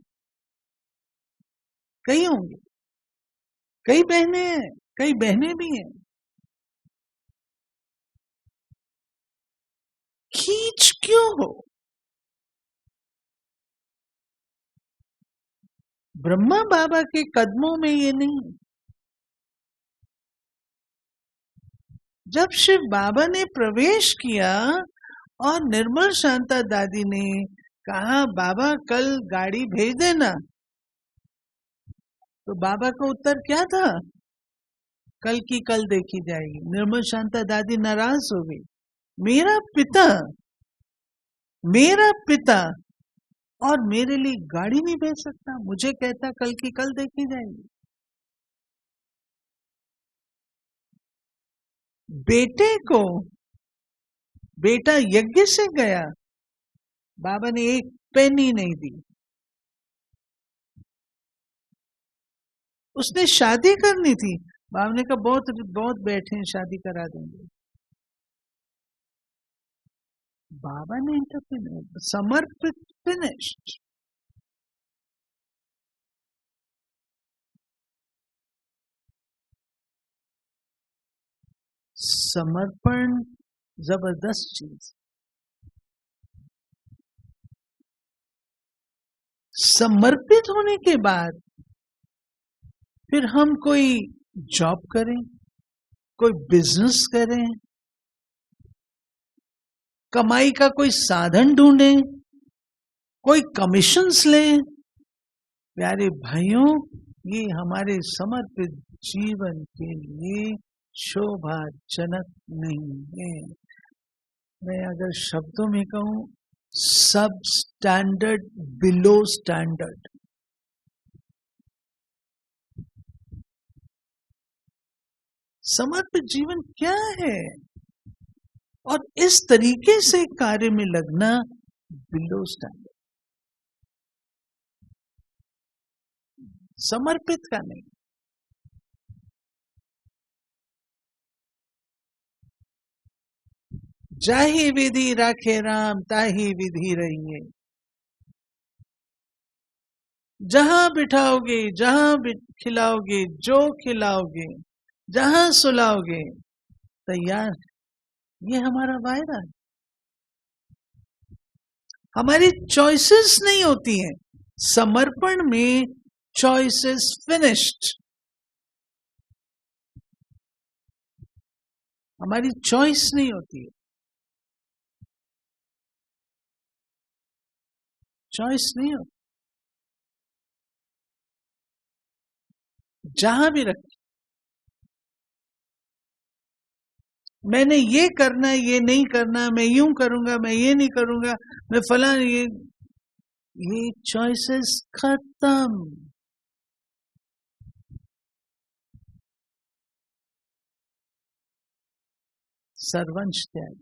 Speaker 1: कई होंगे, कई बहनें हैं, कई बहनें भी हैं। खींच क्यों हो? ब्रह्मा बाबा के कदमों में ये नहीं। जब शिव बाबा ने प्रवेश किया और निर्मल शांता दादी ने कहा बाबा कल गाड़ी भेज देना, तो बाबा का उत्तर क्या था? कल की कल देखी जाएगी। निर्मल शांता दादी नाराज हो गई। मेरा पिता और मेरे लिए गाड़ी नहीं भेज सकता, मुझे कहता कल की कल देखी जाएगी। बेटा यज्ञ से गया, बाबा ने एक पेनी नहीं दी। उसने शादी करनी थी, बाबा ने कहा बहुत बैठे हैं, शादी करा देंगे। बाबा ने इंटरफेयर, समर्पित, फिनिश्ड। समर्पण जबरदस्त चीज। समर्पित होने के बाद फिर हम कोई जॉब करें, कोई बिजनेस करें, कमाई का कोई साधन ढूंढें, कोई कमीशंस लें। प्यारे भाइयों, ये हमारे समर्पित जीवन के लिए शोभाजनक नहीं है। मैं अगर शब्दों में कहूं, सब स्टैंडर्ड बिलो स्टैंडर्ड। समर्पित जीवन क्या है? और इस तरीके से कार्य में लगना बिलो स्टैंडर्ड, समर्पित का नहीं। जाहि विधि राखे राम, ताहि विधि रहिए। जहां बिठाओगे, जहां खिलाओगे, जो खिलाओगे, जहां सुलाओगे, तैयार। ये हमारा वायदा है। हमारी चॉइसेस नहीं होती हैं समर्पण में। Choices finished. हमारी चॉइस नहीं होती है, चॉइस नहीं होती। जहां भी रख, मैंने ये करना है, ये नहीं करना, मैं यूं करूंगा, मैं ये नहीं करूंगा, मैं फलां, ये चॉइसेस खत्म। सर्वंश त्याग।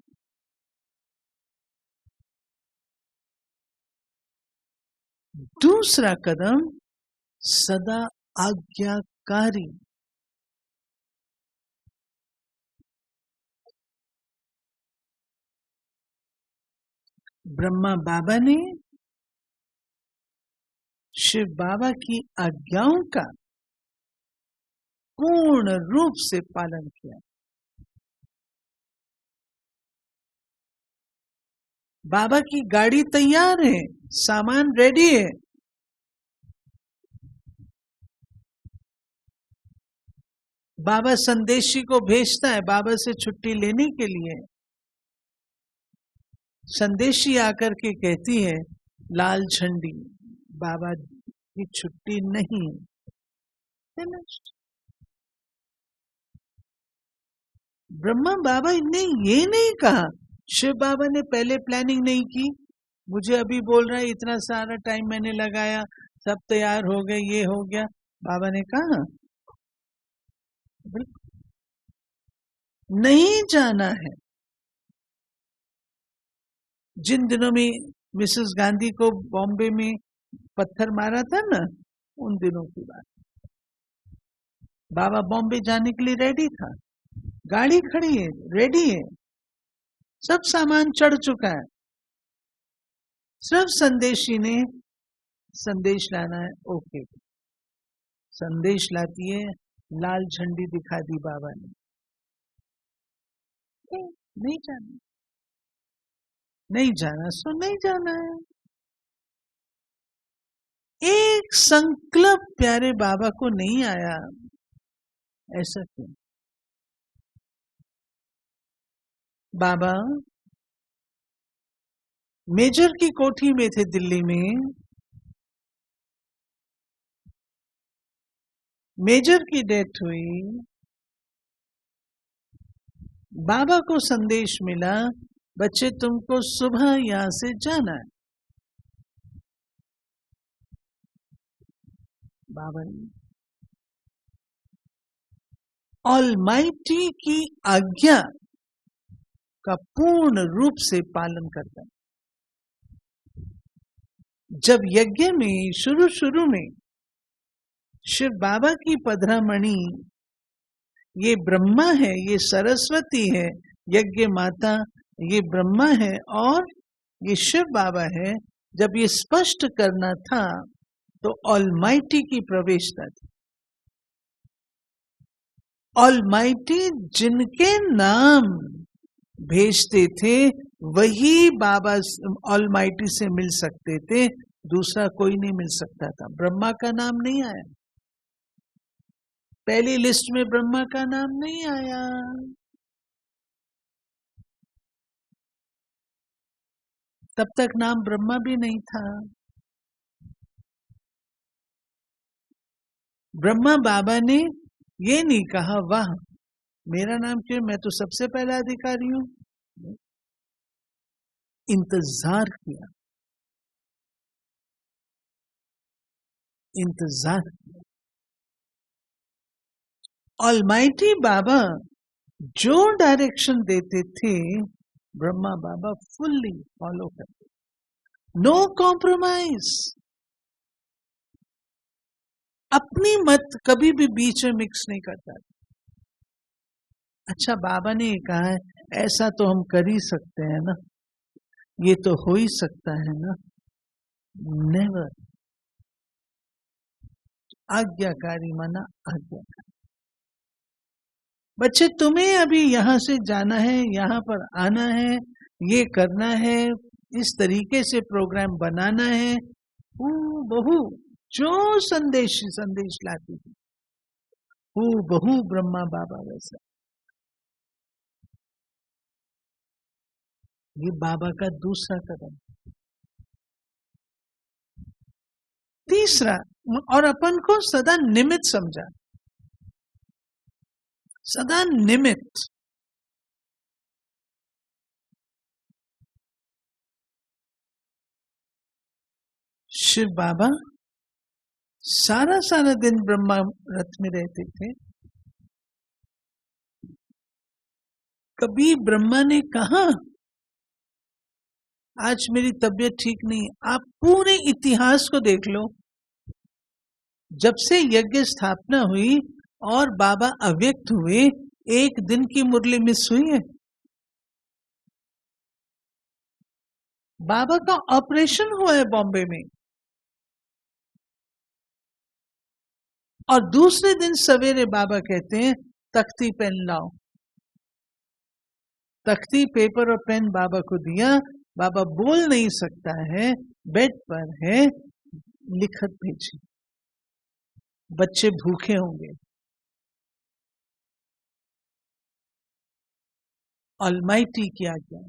Speaker 1: दूसरा कदम, सदा आज्ञाकारी। ब्रह्मा बाबा ने शिव बाबा की आज्ञाओं का पूर्ण रूप से पालन किया। बाबा की गाड़ी तैयार है, सामान रेडी है, बाबा संदेशी को भेजता है बाबा से छुट्टी लेने के लिए। संदेशी आकर के कहती है, लाल झंडी, बाबा की छुट्टी नहीं। ब्रह्मा बाबा ने ये नहीं कहा, शिव बाबा ने पहले प्लानिंग नहीं की, मुझे अभी बोल रहा है इतना सारा टाइम मैंने लगाया, सब तैयार हो गए, ये हो गया। बाबा ने कहा नहीं जाना है। जिन दिनों में मिसेस गांधी को बॉम्बे में पत्थर मारा था ना, उन दिनों की बात। बाबा बॉम्बे जाने के लिए रेडी था, गाड़ी खड़ी है, रेडी है, सब सामान चढ़ चुका है, सिर्फ संदेशी ने संदेश लाना है। ओके, संदेश लाती है, लाल झंडी दिखा दी बाबा ने। नहीं जाना, नहीं जाना, सो नहीं जाना है। एक संकल्प प्यारे बाबा को नहीं आया, ऐसा क्यों? बाबा मेजर की कोठी में थे दिल्ली में, मेजर की डेथ हुई, बाबा को संदेश मिला, बच्चे तुमको सुबह यहां से जाना है। बाबा ने ऑलमाइटी की आज्ञा का पूर्ण रूप से पालन करता है। जब यज्ञ में शुरू में शिव बाबा की पधरामणि, ये ब्रह्मा है, ये सरस्वती है, यज्ञ माता ये ब्रह्मा है और ये शिव बाबा है, जब ये स्पष्ट करना था तो ऑलमाइटी की प्रवेशता थी। ऑलमाइटी जिनके नाम भेजते थे वही बाबा ऑलमाइटी से मिल सकते थे, दूसरा कोई नहीं मिल सकता था। ब्रह्मा का नाम नहीं आया, पहली लिस्ट में ब्रह्मा का नाम नहीं आया। तब तक नाम ब्रह्मा भी नहीं था। ब्रह्मा बाबा ने ये नहीं कहा वाह मेरा नाम क्यों, मैं तो सबसे पहला अधिकारी हूं। इंतजार किया, इंतजार किया। ऑलमाइटी बाबा जो डायरेक्शन देते थे ब्रह्मा बाबा फुल्ली फॉलो करते, नो कॉम्प्रोमाइज। अपनी मत कभी भी बीच में मिक्स नहीं करता। अच्छा बाबा ने कहा है ऐसा तो हम कर ही सकते हैं ना, ये तो हो ही सकता है ना, नेवर। आज्ञाकारी माना आज्ञाकारी। बच्चे तुम्हें अभी यहां से जाना है, यहां पर आना है, ये करना है, इस तरीके से प्रोग्राम बनाना है। बहु जो संदेश लाती थी बहु ब्रह्मा बाबा वैसा। ये बाबा का दूसरा कदम। तीसरा, और अपन को सदा निमित्त समझा, सदा निमित्त। शिव बाबा सारा दिन ब्रह्मा रथ में रहते थे। कभी ब्रह्मा ने कहा आज मेरी तबीयत ठीक नहीं। आप पूरे इतिहास को देख लो, जब से यज्ञ स्थापना हुई और बाबा अव्यक्त हुए, एक दिन की मुरली मिस हुई है। बाबा का ऑपरेशन हुआ है बॉम्बे में, और दूसरे दिन सवेरे बाबा कहते हैं तख्ती पेन लाओ। तख्ती, पेपर और पेन बाबा को दिया। बाबा बोल नहीं सकता है, बेड पर है, लिखत भेजी। बच्चे भूखे होंगे। ऑलमाइटी की आज्ञा।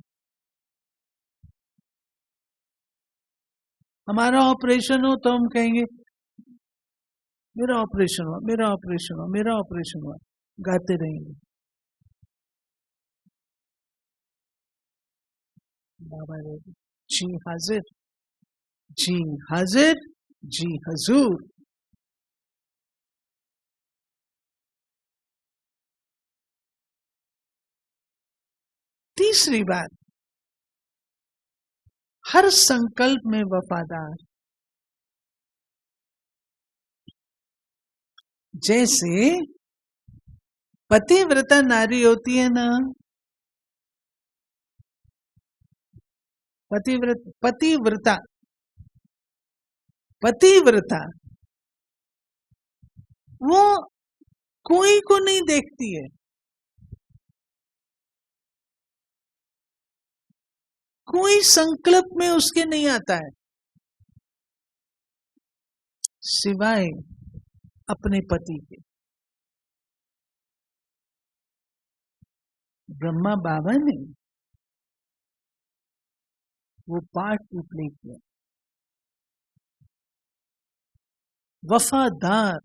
Speaker 1: हमारा ऑपरेशन हो तो हम कहेंगे मेरा ऑपरेशन हुआ, मेरा ऑपरेशन हुआ, मेरा ऑपरेशन हुआ, गाते रहेंगे। बाबा जी हाजिर, जी हाजिर, जी हजूर। तीसरी बात, हर संकल्प में वफादार। जैसे पतिव्रता नारी होती है ना, पतिव्रता वो कोई को नहीं देखती है, कोई संकल्प में उसके नहीं आता है सिवाय अपने पति के। ब्रह्मा बाबा ने वो पार्ट प्ले किया। वफादार,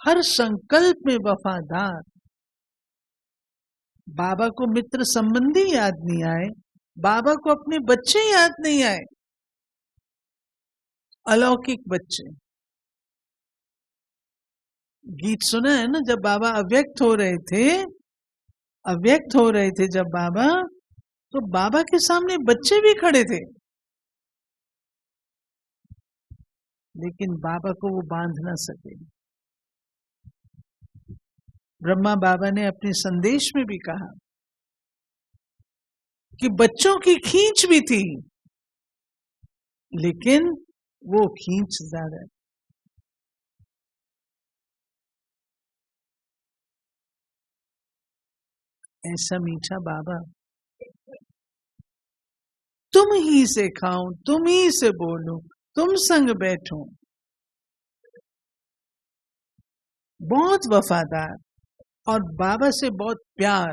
Speaker 1: हर संकल्प में वफादार। बाबा को मित्र संबंधी याद नहीं आए, बाबा को अपने बच्चे याद नहीं आए, अलौकिक बच्चे। गीत सुना है ना, जब बाबा अव्यक्त हो रहे थे जब बाबा, तो बाबा के सामने बच्चे भी खड़े थे, लेकिन बाबा को वो बांध ना सके। ब्रह्मा बाबा ने अपने संदेश में भी कहा कि बच्चों की खींच भी थी, लेकिन वो खींच ज्यादा। ऐसा मीठा बाबा, तुम ही से खाऊं, तुम ही से बोलूं, तुम संग बैठूं। बहुत वफादार और बाबा से बहुत प्यार।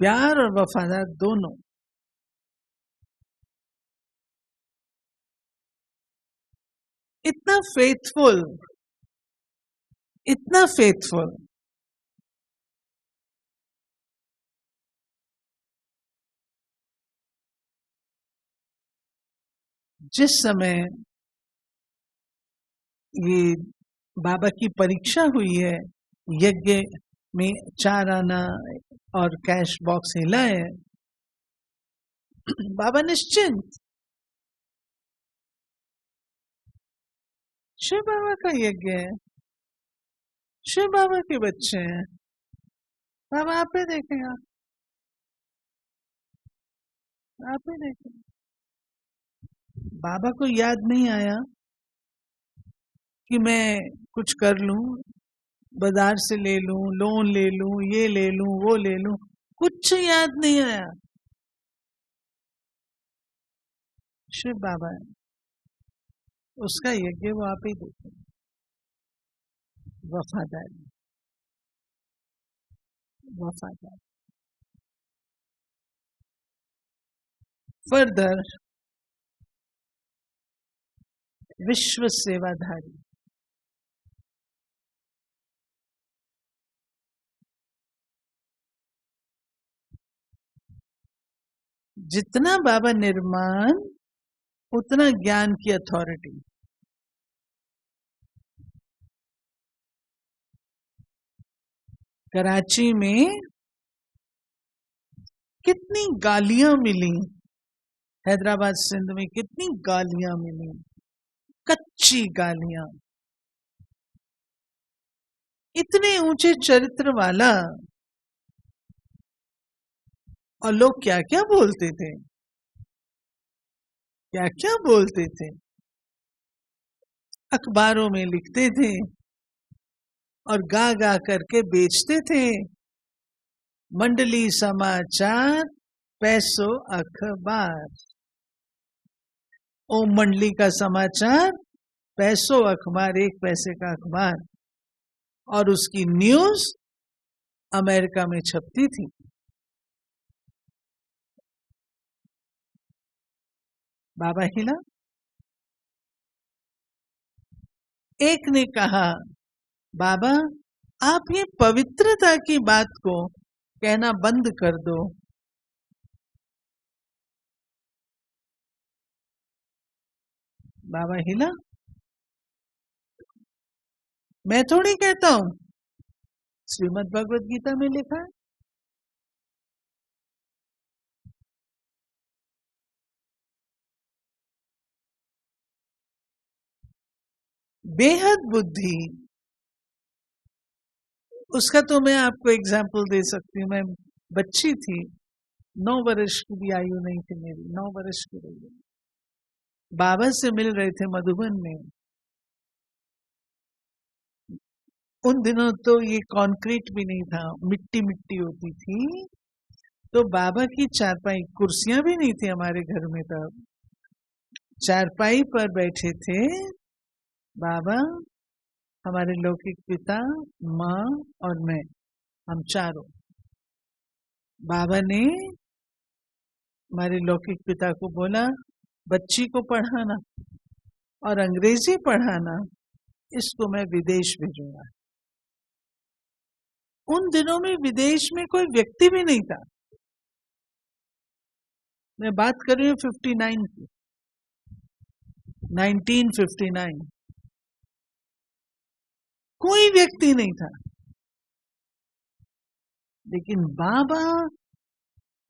Speaker 1: प्यार और वफादार दोनों। इतना फेथफुल, इतना फेथफुल। जिस समय ये बाबा की परीक्षा हुई है, यज्ञ में 4 आना और कैश बॉक्स हिला है, बाबा निश्चिंत, शिव बाबा का यज्ञ है, शिव बाबा के बच्चे हैं, बाबा आप ही देखेगा, आप ही देखेगा। बाबा को याद नहीं आया कि मैं कुछ कर लूं, बाजार से ले लूं, लोन ले लूं, ये ले लूं, वो ले लूं, कुछ याद नहीं आया। शिव बाबा है, उसका यज्ञ वो आप ही देखें। वफादारी, वफादारी। फर्दर, विश्व सेवाधारी। जितना बाबा निर्माण, उतना ज्ञान की अथॉरिटी। कराची में कितनी गालियां मिली, हैदराबाद सिंध में कितनी गालियां मिली, कच्ची गालियां। इतने ऊंचे चरित्र वाला, और लोग क्या क्या बोलते थे, क्या क्या बोलते थे, अखबारों में लिखते थे और गा गा करके बेचते थे। मंडली समाचार, पैसों अखबार। ओम मंडली का समाचार, पैसों अखबार, 1 पैसे का अखबार, और उसकी न्यूज अमेरिका में छपती थी। बाबा हिला। एक ने कहा, बाबा आप ये पवित्रता की बात को कहना बंद कर दो। बाबा हिला। मैं थोड़ी कहता हूं, श्रीमद् भगवत गीता में लिखा है। बेहद बुद्धि, उसका तो मैं आपको एग्जाम्पल दे सकती हूँ। मैं बच्ची थी, 9 वर्ष की भी आयु नहीं थी मेरी, 9 वर्ष की रही। बाबा से मिल रहे थे मधुबन में। उन दिनों तो ये कंक्रीट भी नहीं था, मिट्टी मिट्टी होती थी। तो बाबा की चारपाई, कुर्सियां भी नहीं थी हमारे घर में तब, चारपाई पर बैठे थे बाबा, हमारे लौकिक पिता, माँ और मैं, हम चारों। बाबा ने हमारे लौकिक पिता को बोला, बच्ची को पढ़ाना और अंग्रेजी पढ़ाना, इसको मैं विदेश भेजूंगा। उन दिनों में विदेश में कोई व्यक्ति भी नहीं था। मैं बात कर रही हूँ 59 की, 1959। कोई व्यक्ति नहीं था। लेकिन बाबा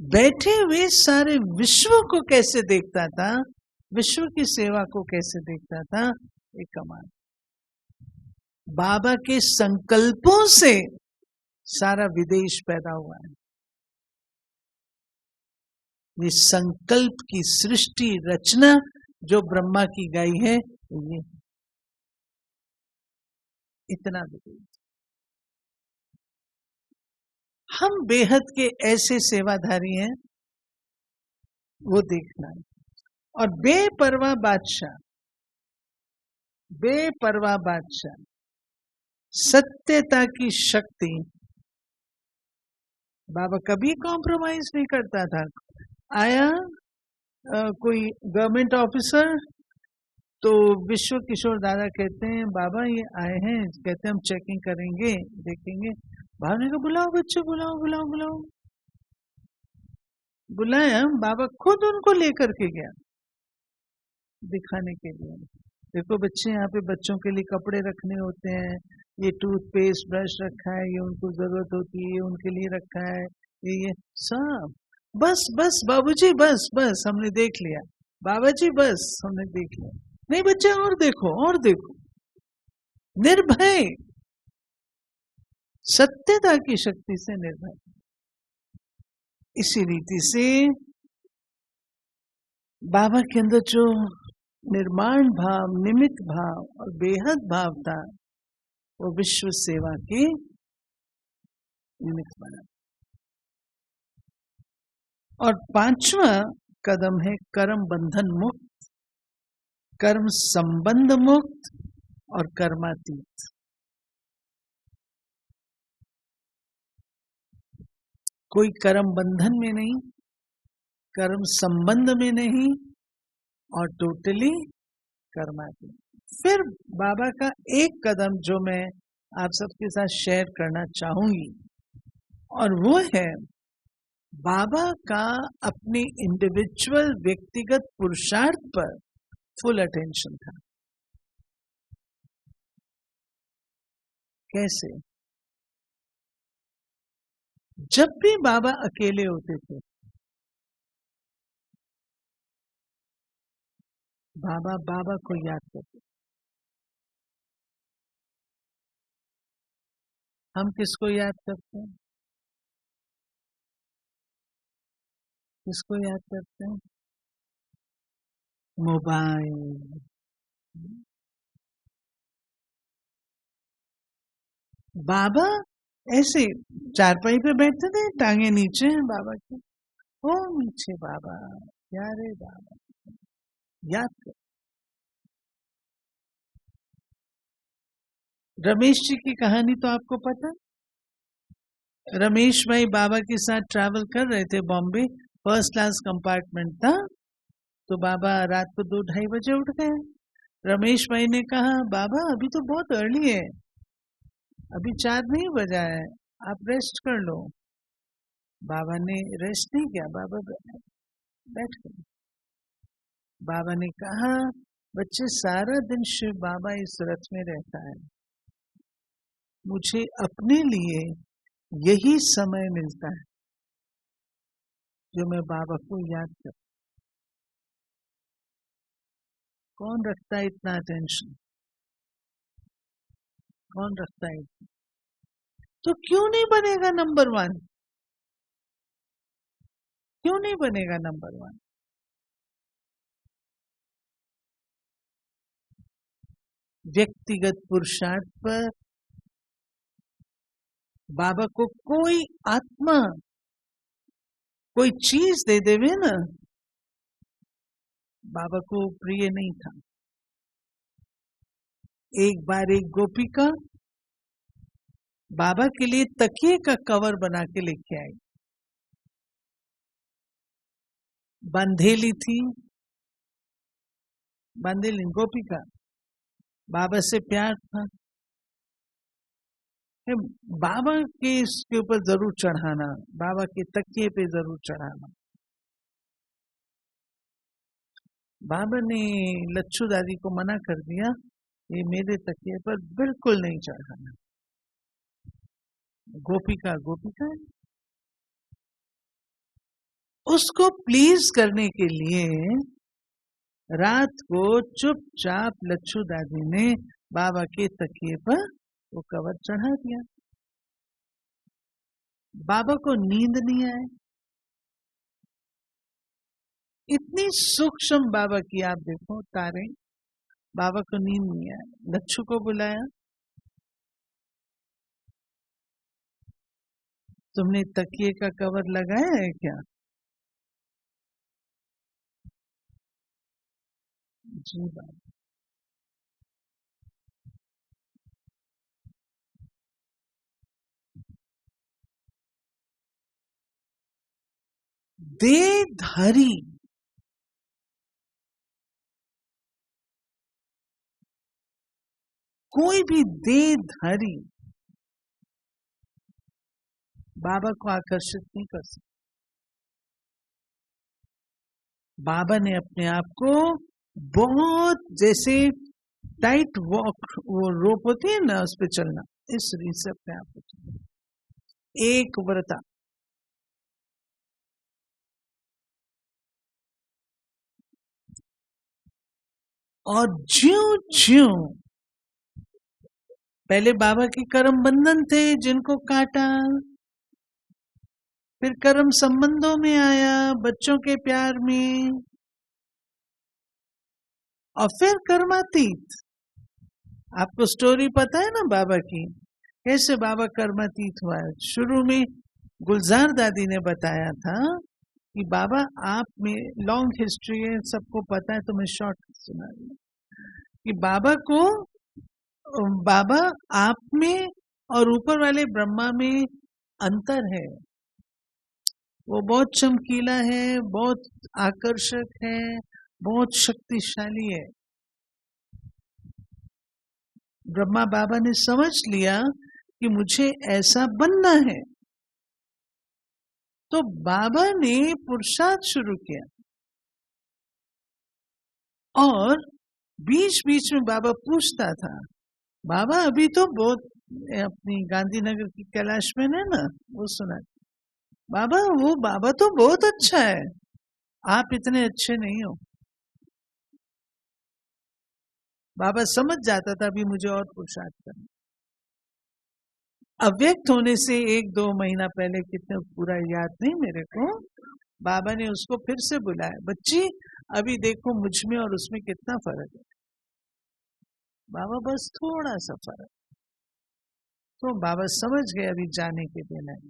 Speaker 1: बैठे हुए सारे विश्व को कैसे देखता था, विश्व की सेवा को कैसे देखता था, एक कमाल। बाबा के संकल्पों से सारा विदेश पैदा हुआ है। ये संकल्प की सृष्टि रचना जो ब्रह्मा की गाई है, ये इतना विदेश। हम बेहद के ऐसे सेवाधारी हैं, वो देखना है। और बेपरवाह बादशाह, बेपरवाह बादशाह, सत्यता की शक्ति बाबा कभी कॉम्प्रोमाइज नहीं करता था। आया कोई गवर्नमेंट ऑफिसर, तो विश्व किशोर दादा कहते हैं बाबा ये आए हैं, कहते हैं हम चेकिंग करेंगे, देखेंगे। बाबा ने कहा बुलाओ बच्चे, बुलाओ बुलाओ बुलाओ। बुलाया, बाबा खुद उनको लेकर के गया दिखाने के लिए। देखो बच्चे, यहाँ पे बच्चों के लिए कपड़े रखने होते हैं, ये टूथपेस्ट ब्रश रखा है, ये उनको जरूरत होती है, ये उनके लिए रखा है, ये सब। बस बस बाबूजी, बस बस हमने देख लिया, बाबा जी बस हमने देख लिया। नहीं बच्चे, और देखो और देखो। निर्भय, सत्यता की शक्ति से निर्भय। इसी रीति से बाबा के अंदर जो निर्माण भाव, निमित्त भाव और बेहद भाव था, वो विश्व सेवा के निमित्त बना। और 5वां कदम है कर्म बंधन मुक्त, कर्म संबंध मुक्त और कर्मातीत। कोई कर्म बंधन में नहीं, कर्म संबंध में नहीं, और टोटली कर्मातीत। फिर बाबा का एक कदम जो मैं आप सबके साथ शेयर करना चाहूंगी, और वो है बाबा का अपने इंडिविजुअल व्यक्तिगत पुरुषार्थ पर फुल अटेंशन था। कैसे? जब भी बाबा अकेले होते थे, बाबा बाबा को याद करते। हम किसको याद करते हैं? किसको याद करते हैं? मोबाइल। बाबा ऐसे चारपाई पे बैठते थे, टांगे नीचे हैं बाबा की, ओ नीचे बाबा, प्यारे बाबा, याद कर। रमेश जी की कहानी तो आपको पता। रमेश भाई बाबा के साथ ट्रैवल कर रहे थे बॉम्बे, फर्स्ट क्लास कंपार्टमेंट था, तो बाबा रात को 2-2:30 बजे उठ गए। रमेश भाई ने कहा बाबा अभी तो बहुत अर्ली है, अभी 4 नहीं बजा है, आप रेस्ट कर लो। बाबा ने रेस्ट नहीं किया, बाबा बैठ गए। बाबा ने कहा बच्चे सारा दिन शिव बाबा इस रथ में रहता है, मुझे अपने लिए यही समय मिलता है जो मैं बाबा को याद कर। कौन रखता है इतना अटेंशन? कौन रखता है? तो क्यों नहीं बनेगा नंबर 1? क्यों नहीं बनेगा नंबर 1? व्यक्तिगत पुरुषार्थ पर बाबा को कोई आत्मा कोई चीज दे देवे ना, बाबा को प्रिय नहीं था। एक बार एक गोपिका बाबा के लिए तकिए का कवर बना के लेके आई। बंधेली थी, बंधेली गोपिका, बाबा से प्यार था, बाबा के इसके ऊपर जरूर चढ़ाना, बाबा के तकिए पे जरूर चढ़ाना। बाबा ने लच्छू दादी को मना कर दिया, ये मेरे तकिए पर बिल्कुल नहीं चढ़ाना। गोपिका गोपिका उसको प्लीज करने के लिए रात को चुपचाप लच्छू दादी ने बाबा के तकिए पर वो कवर चढ़ा दिया। बाबा को नींद नहीं आए। इतनी सूक्ष्म बाबा की आप देखो तारे, बाबा को नींद नहीं आए। लच्छू को बुलाया, तुमने तकिए का कवर लगाया है क्या? जी बाबा। देहधारी कोई भी देहधारी बाबा को आकर्षित नहीं कर सकता। बाबा ने अपने आप को बहुत, जैसे टाइट वॉक, वो रोप होती है ना, उस पे चलना, इस रीत से अपने आप को चलना, एक व्रता। और ज्यों ज्यों पहले बाबा के कर्म बंधन थे जिनको काटा, फिर कर्म संबंधों में आया, बच्चों के प्यार में, और फिर कर्मातीत। आपको स्टोरी पता है ना बाबा की, कैसे बाबा कर्मातीत हुआ है। शुरू में गुलजार दादी ने बताया था कि बाबा आप में, लॉन्ग हिस्ट्री है, सबको पता है, तो मैं शॉर्ट सुना रही हूँ कि बाबा आप में और ऊपर वाले ब्रह्मा में अंतर है। वो बहुत चमकीला है, बहुत आकर्षक है, बहुत शक्तिशाली है। ब्रह्मा बाबा ने समझ लिया कि मुझे ऐसा बनना है, तो बाबा ने पुरुषार्थ शुरू किया। और बीच बीच में बाबा पूछता था, बाबा अभी तो बहुत, अपनी गांधीनगर की कैलाश में है ना, वो सुना, बाबा वो बाबा तो बहुत अच्छा है, आप इतने अच्छे नहीं हो। बाबा समझ जाता था अभी मुझे और पुरुषार्थ करना। अव्यक्त होने से 1-2 महीना पहले, कितने पूरा याद नहीं मेरे को, बाबा ने उसको फिर से बुलाया, बच्ची अभी देखो मुझ में और उसमें कितना फर्क है। बाबा बस थोड़ा सा फर्क, तो बाबा समझ गए अभी जाने के दिन है।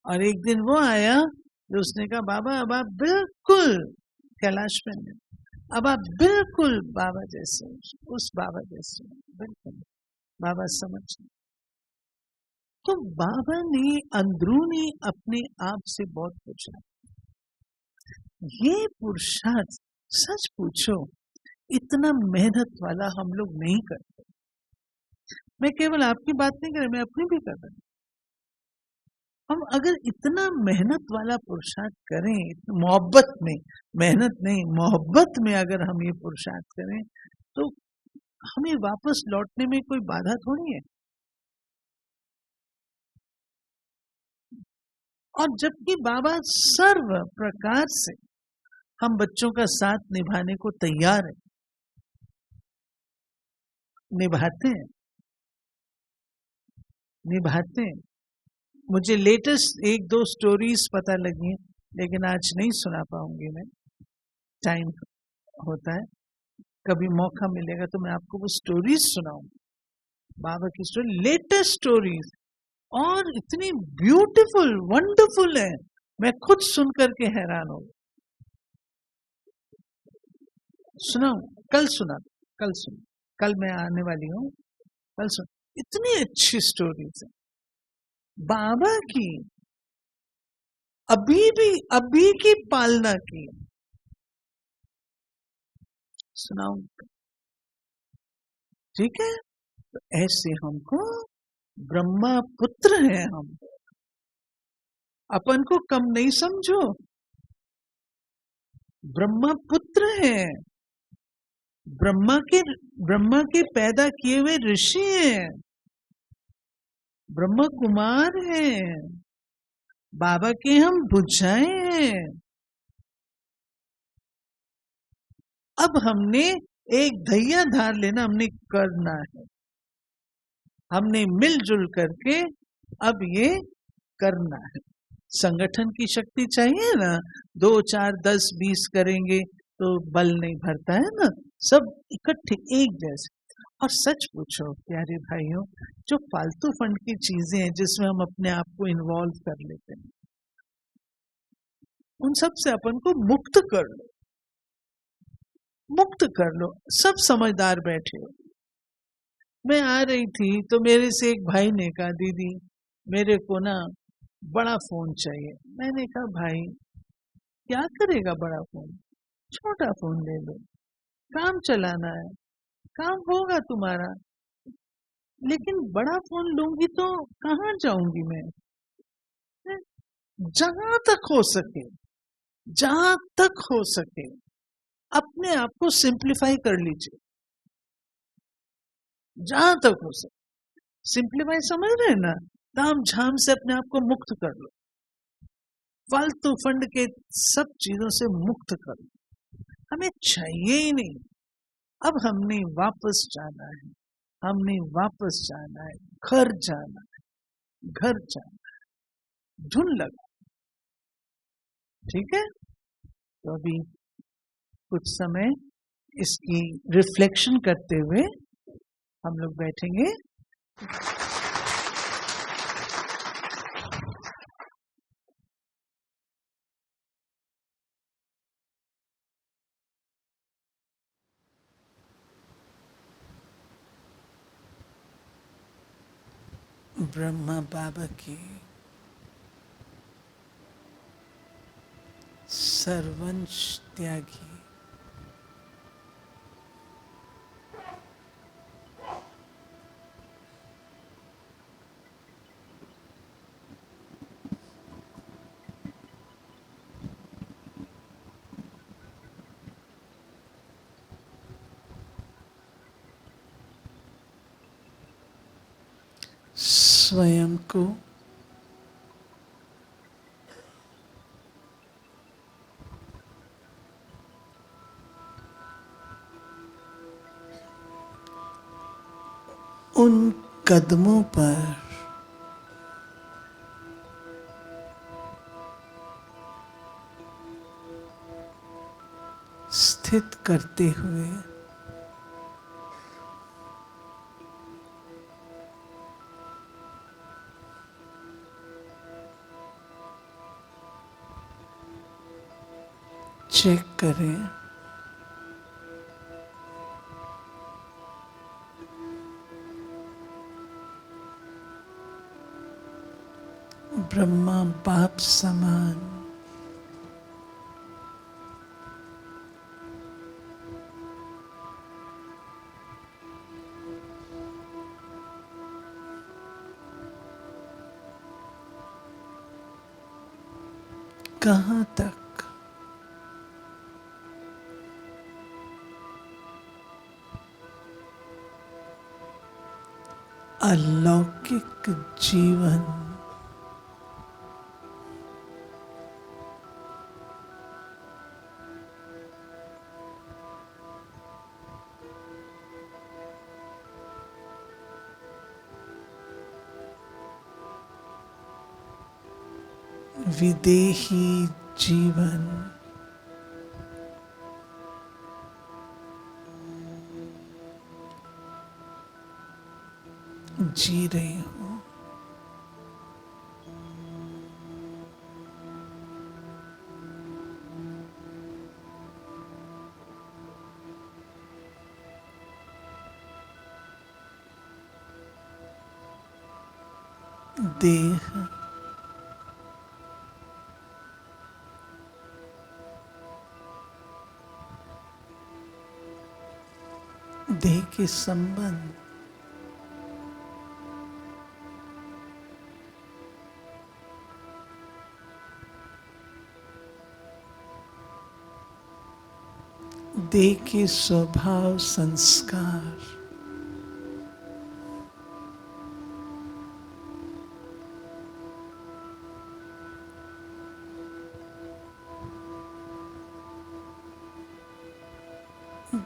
Speaker 1: और एक दिन वो आया तो उसने कहा, बाबा अब आप बिल्कुल कैलाश में नहीं, अब आप बिल्कुल बाबा जैसे, उस बाबा जैसे, बिल्कुल। बाबा समझ गए। तो बाबा ने अंदरूनी अपने आप से बहुत पूछा। ये पुरुषार्थ सच पूछो इतना मेहनत वाला हम लोग नहीं करते। मैं केवल आपकी बात नहीं कर रहा, मैं अपनी भी कर रहा हूं। हम अगर इतना मेहनत वाला पुरुषार्थ करें, मोहब्बत में, मेहनत नहीं मोहब्बत में अगर हम ये पुरुषार्थ करें, तो हमें वापस लौटने में कोई बाधा थोड़ी है। और जबकि बाबा सर्व प्रकार से हम बच्चों का साथ निभाने को तैयार है, निभाते हैं। मुझे लेटेस्ट 1-2 स्टोरीज पता लगी, लेकिन आज नहीं सुना पाऊंगी मैं, टाइम होता है, कभी मौका मिलेगा तो मैं आपको वो स्टोरीज सुनाऊंगा, बाबा की स्टोरी, लेटेस्ट स्टोरीज, और इतनी ब्यूटीफुल, वंडरफुल है, मैं खुद सुन करके हैरान हो गया। सुनाऊं? कल कल मैं आने वाली हूँ, कल सुन, इतनी अच्छी स्टोरीज है बाबा की, अभी की पालना की, सुनाऊं? ठीक है? तो ऐसे हमको, ब्रह्मा पुत्र हैं हम, अपन को कम नहीं समझो, ब्रह्मा पुत्र हैं, ब्रह्मा के पैदा किए हुए ऋषि हैं, ब्रह्मा कुमार हैं, बाबा के हम बुझाए हैं। अब हमने एक धैर्य धार लेना, हमने करना है, हमने मिलजुल करके अब ये करना है। संगठन की शक्ति चाहिए ना, 2, 4, 10, 20 करेंगे तो बल नहीं भरता है ना, सब इकट्ठे एक जैसे। और सच पूछो प्यारे भाइयों, जो फालतू फंड की चीजें हैं जिसमें हम अपने आप को इन्वॉल्व कर लेते हैं, उन सब से अपन को मुक्त कर लो, मुक्त कर लो। सब समझदार बैठे हो। मैं आ रही थी तो मेरे से एक भाई ने कहा, दीदी मेरे को ना बड़ा फोन चाहिए। मैंने कहा भाई क्या करेगा बड़ा फोन, छोटा फोन ले लो, काम चलाना है, काम होगा तुम्हारा। लेकिन बड़ा फोन लूंगी तो कहाँ जाऊंगी मैं? जहां तक हो सके, जहां तक हो सके अपने आप को सिंप्लीफाई कर लीजिए, जहां तक हो सके। सिंप्लीफाई समझ रहे हैं ना? ताम झाम से अपने आप को मुक्त कर लो, फालतू फंड के सब चीजों से मुक्त कर लो, हमें चाहिए ही नहीं। अब हमने वापस जाना है, हमने वापस जाना है, घर जाना है, घर जाना है, धुन लगा। ठीक है, तो अभी कुछ समय इसकी रिफ्लेक्शन करते हुए हम लोग बैठेंगे। ब्रह्मा बाबा की सर्वंश त्यागी स्वयं को उन कदमों पर स्थित करते हुए चेक करें ब्रह्मा बाप समान कहाँ तक अलौकिक जीवन विदेही जीवन जी रही हूँ। देह देह के संबंध देह के स्वभाव संस्कार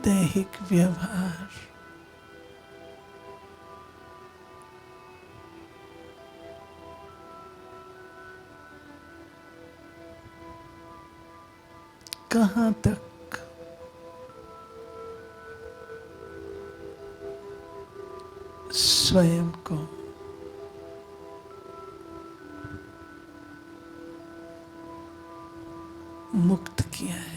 Speaker 1: दैहिक व्यवहार कहाँ तक स्वयं को मुक्त किया है।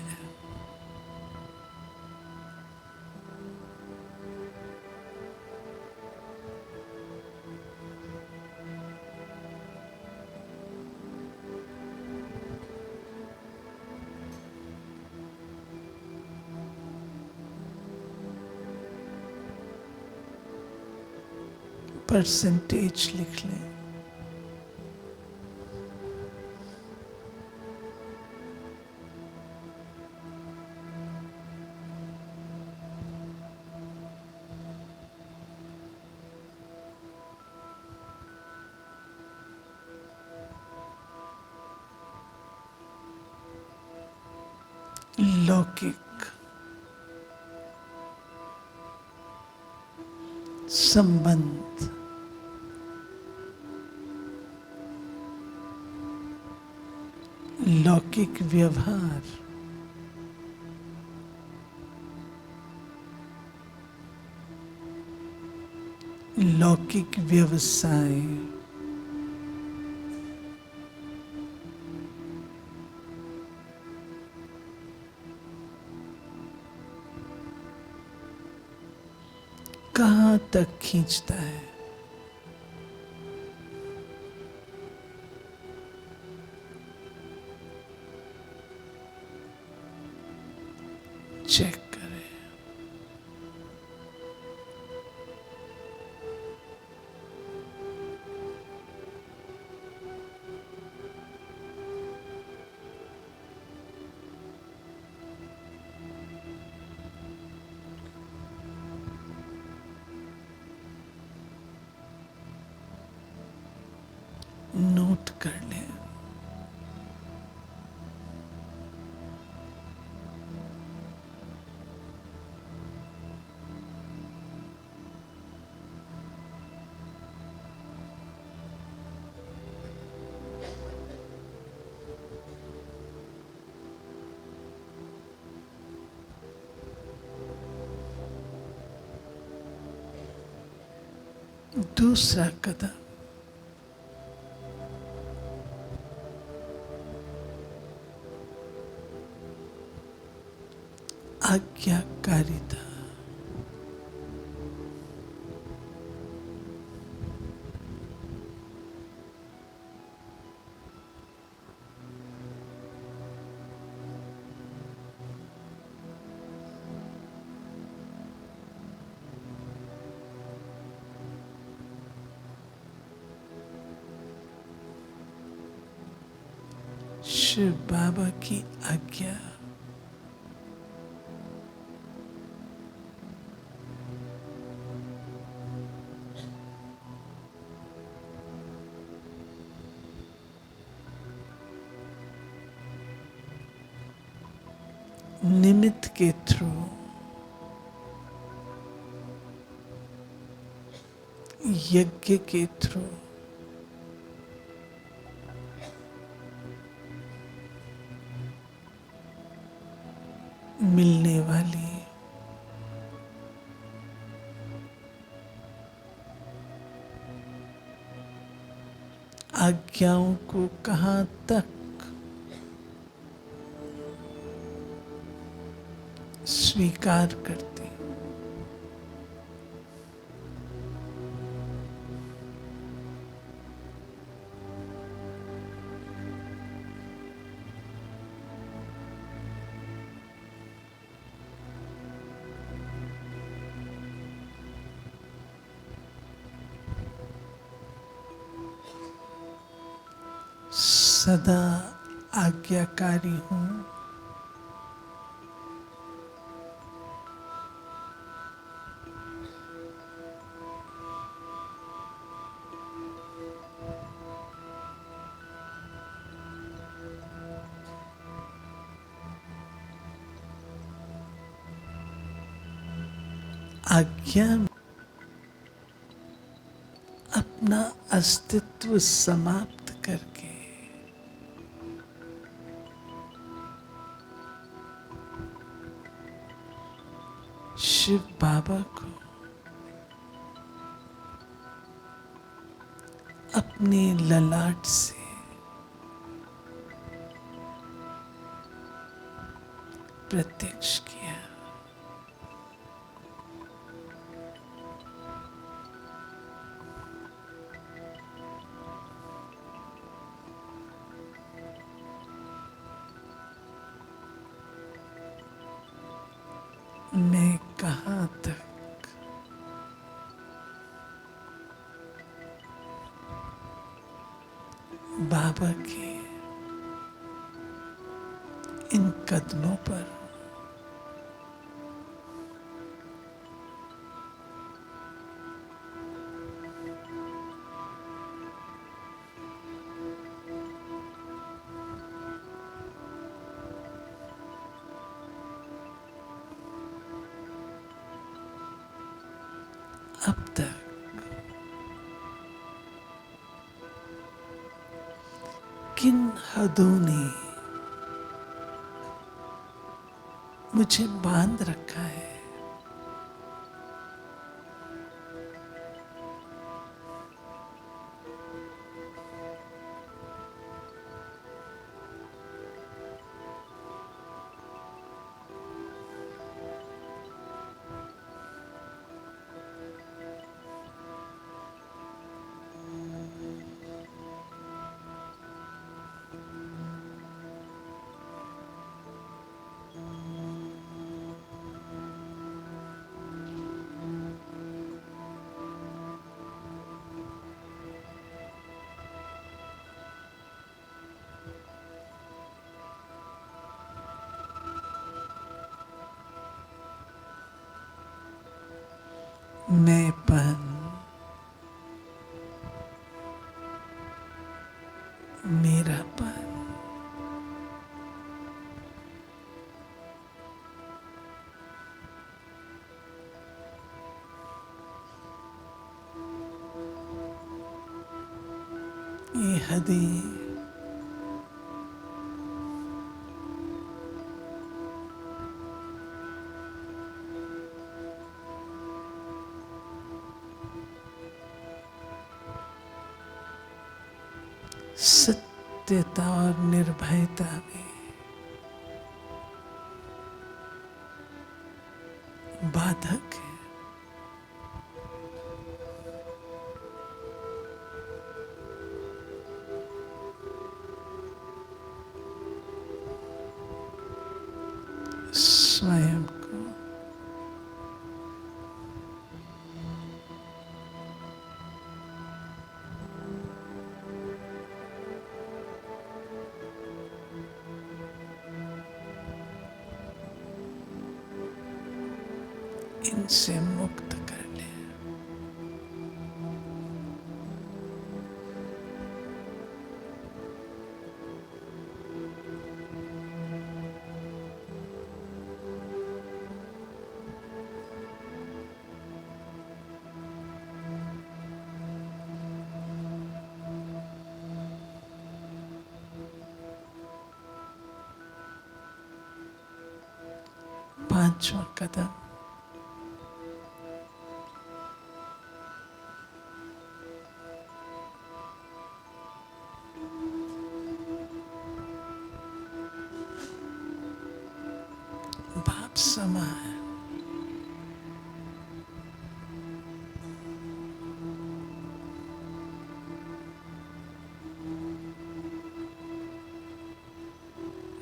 Speaker 1: परसेंटेज लिख लें। लौकिक, संबंध, लौकिक व्यवहार, लौकिक व्यवसाय, कहाँ तक खींचता है? चेक करें। नोट कर लें। दूसरा कदम, आज्ञाकारिता। शिव बाबा की आज्ञा। निमित्त के थ्रू यज्ञ के थ्रू मिलने वाली आज्ञाओं को कहाँ तक स्वीकार करते, सदा आज्ञाकारी हूँ। आज्ञा अपना अस्तित्व समाप्त करके शिव बाबा को अपने ललाट से प्रत्यक्ष किया। मैं कहाँ तक बाबा के इन कदमों पर अब तक किन हदों ने मुझे बांध रखा है, मैंपन, मेरापन, ये हदें सत्यता और निर्भयता में बाधक है। स्वयं को इनसे मुक्त कर ले। पांचवा कदम, भाव समान,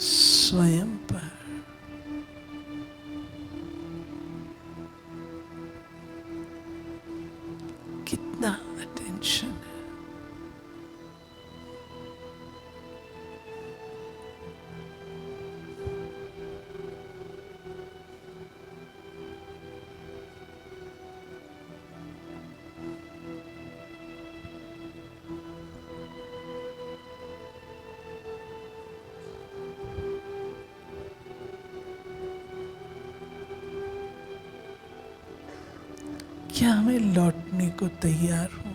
Speaker 1: स्वयं पर कितना अटेंशन है। क्या मैं लौटने को तैयार हूं?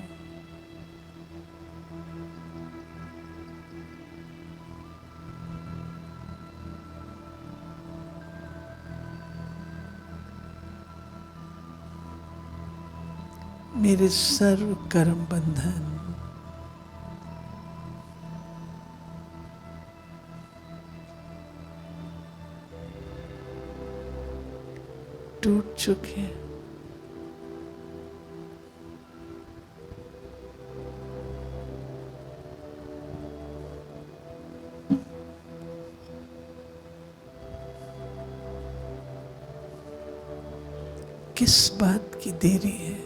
Speaker 1: मेरे सर्व कर्म बंधन टूट चुके हैं। किस बात की देरी है?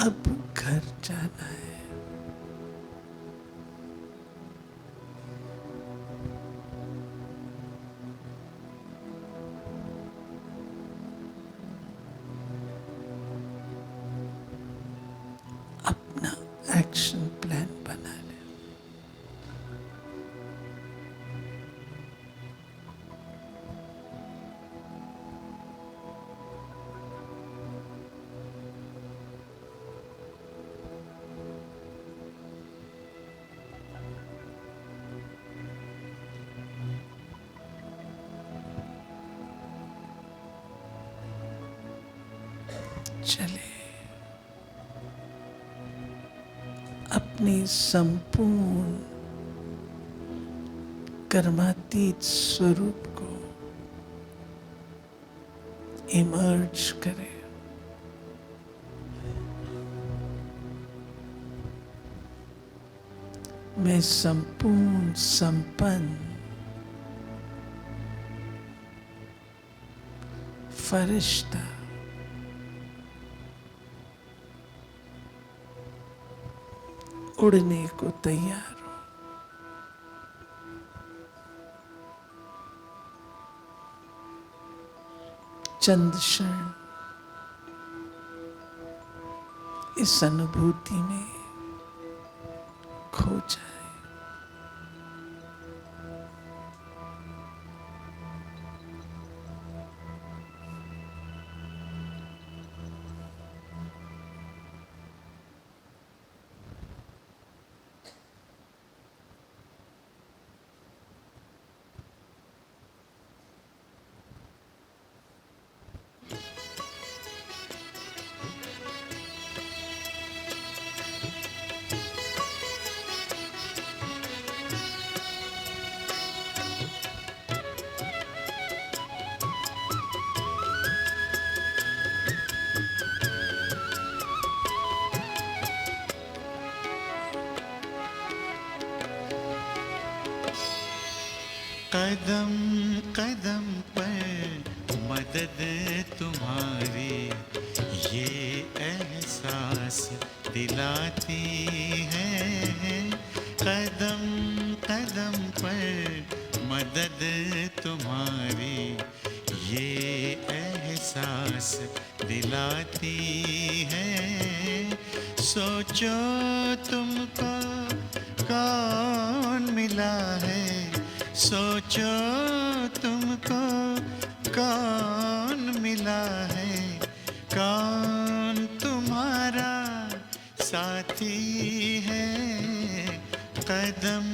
Speaker 1: अब घर जाना है। अपना एक्शन प्लान बना ले। चले अपनी संपूर्ण कर्मातीत स्वरूप को इमर्ज करें। मैं संपूर्ण संपन्न फरिश्ता उड़ने को तैयार हूं। चंद क्षण इस अनुभूति में खो जाए।
Speaker 3: कदम कदम पर मदद तुम्हारी ये एहसास दिलाती है। कदम कदम पर मदद तुम्हारी ये एहसास दिलाती है। सोचो तुमको कौन मिला है, सोचो तुमको कौन मिला है, कौन तुम्हारा साथी है। कदम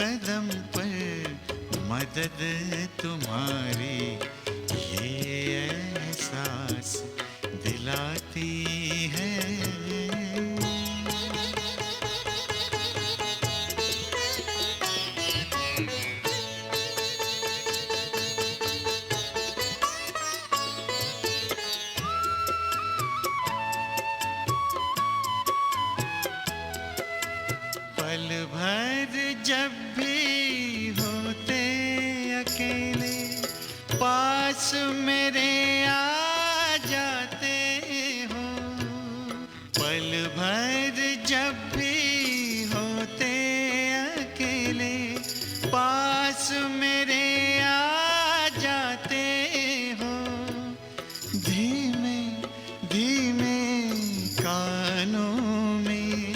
Speaker 3: कदम पर मदद तुम्हारी ये एहसास दिलाती है। पल भर जब भी होते अकेले पास मेरे आ जाते हो। पल भर जब भी होते अकेले पास मेरे आ जाते हो। धीमे धीमे कानों में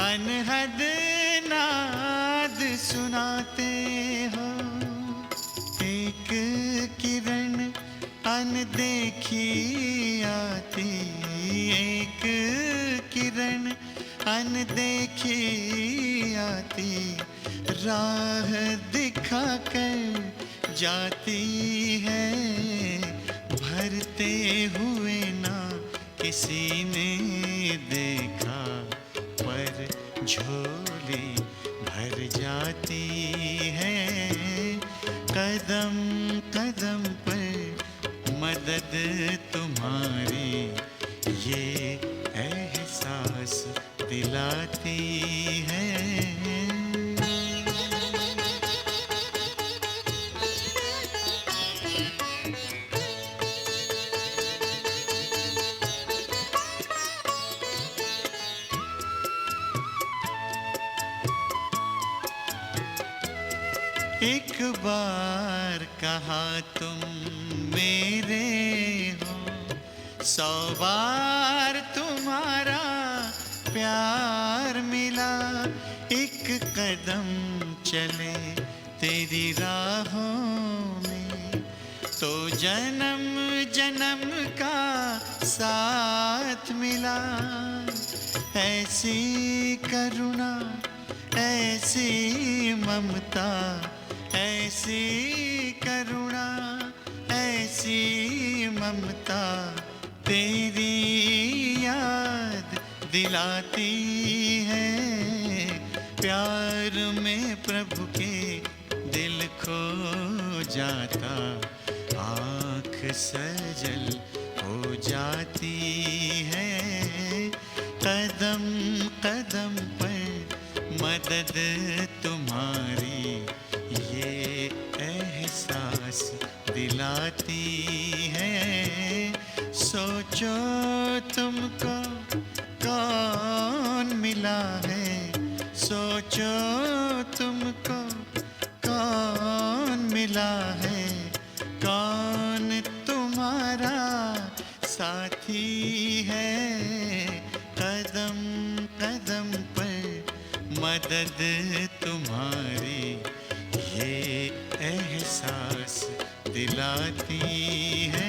Speaker 3: अनहद नाद सुनाते हो। एक किरण अनदेखी आती, एक किरण अनदेखी आती, राह दिखाकर जाती है। भरते हुए ना किसी ने देखा पर झोली भर जाती है। कदम कदम पर मदद तुम्हारी ये एहसास दिलाती है। एक बार कहा तुम मेरे हो, 100 बार तुम्हारा प्यार मिला। एक कदम चले तेरी राहों में तो जन्म जन्म का साथ मिला। ऐसी करुणा, ऐसी ममता, ऐसी करुणा, ऐसी ममता तेरी याद दिलाती है। प्यार में प्रभु के दिल खो जाता, आँख सजल हो जाती है। कदम कदम पर मदद तुम्हारी ये एहसास दिलाती है। सोचो तुमको कौन मिला है, सोचो तुमको कौन मिला है, कौन तुम्हारा साथी है। कदम कदम पर मदद तुम्हारी ये एहसास दिलाती है।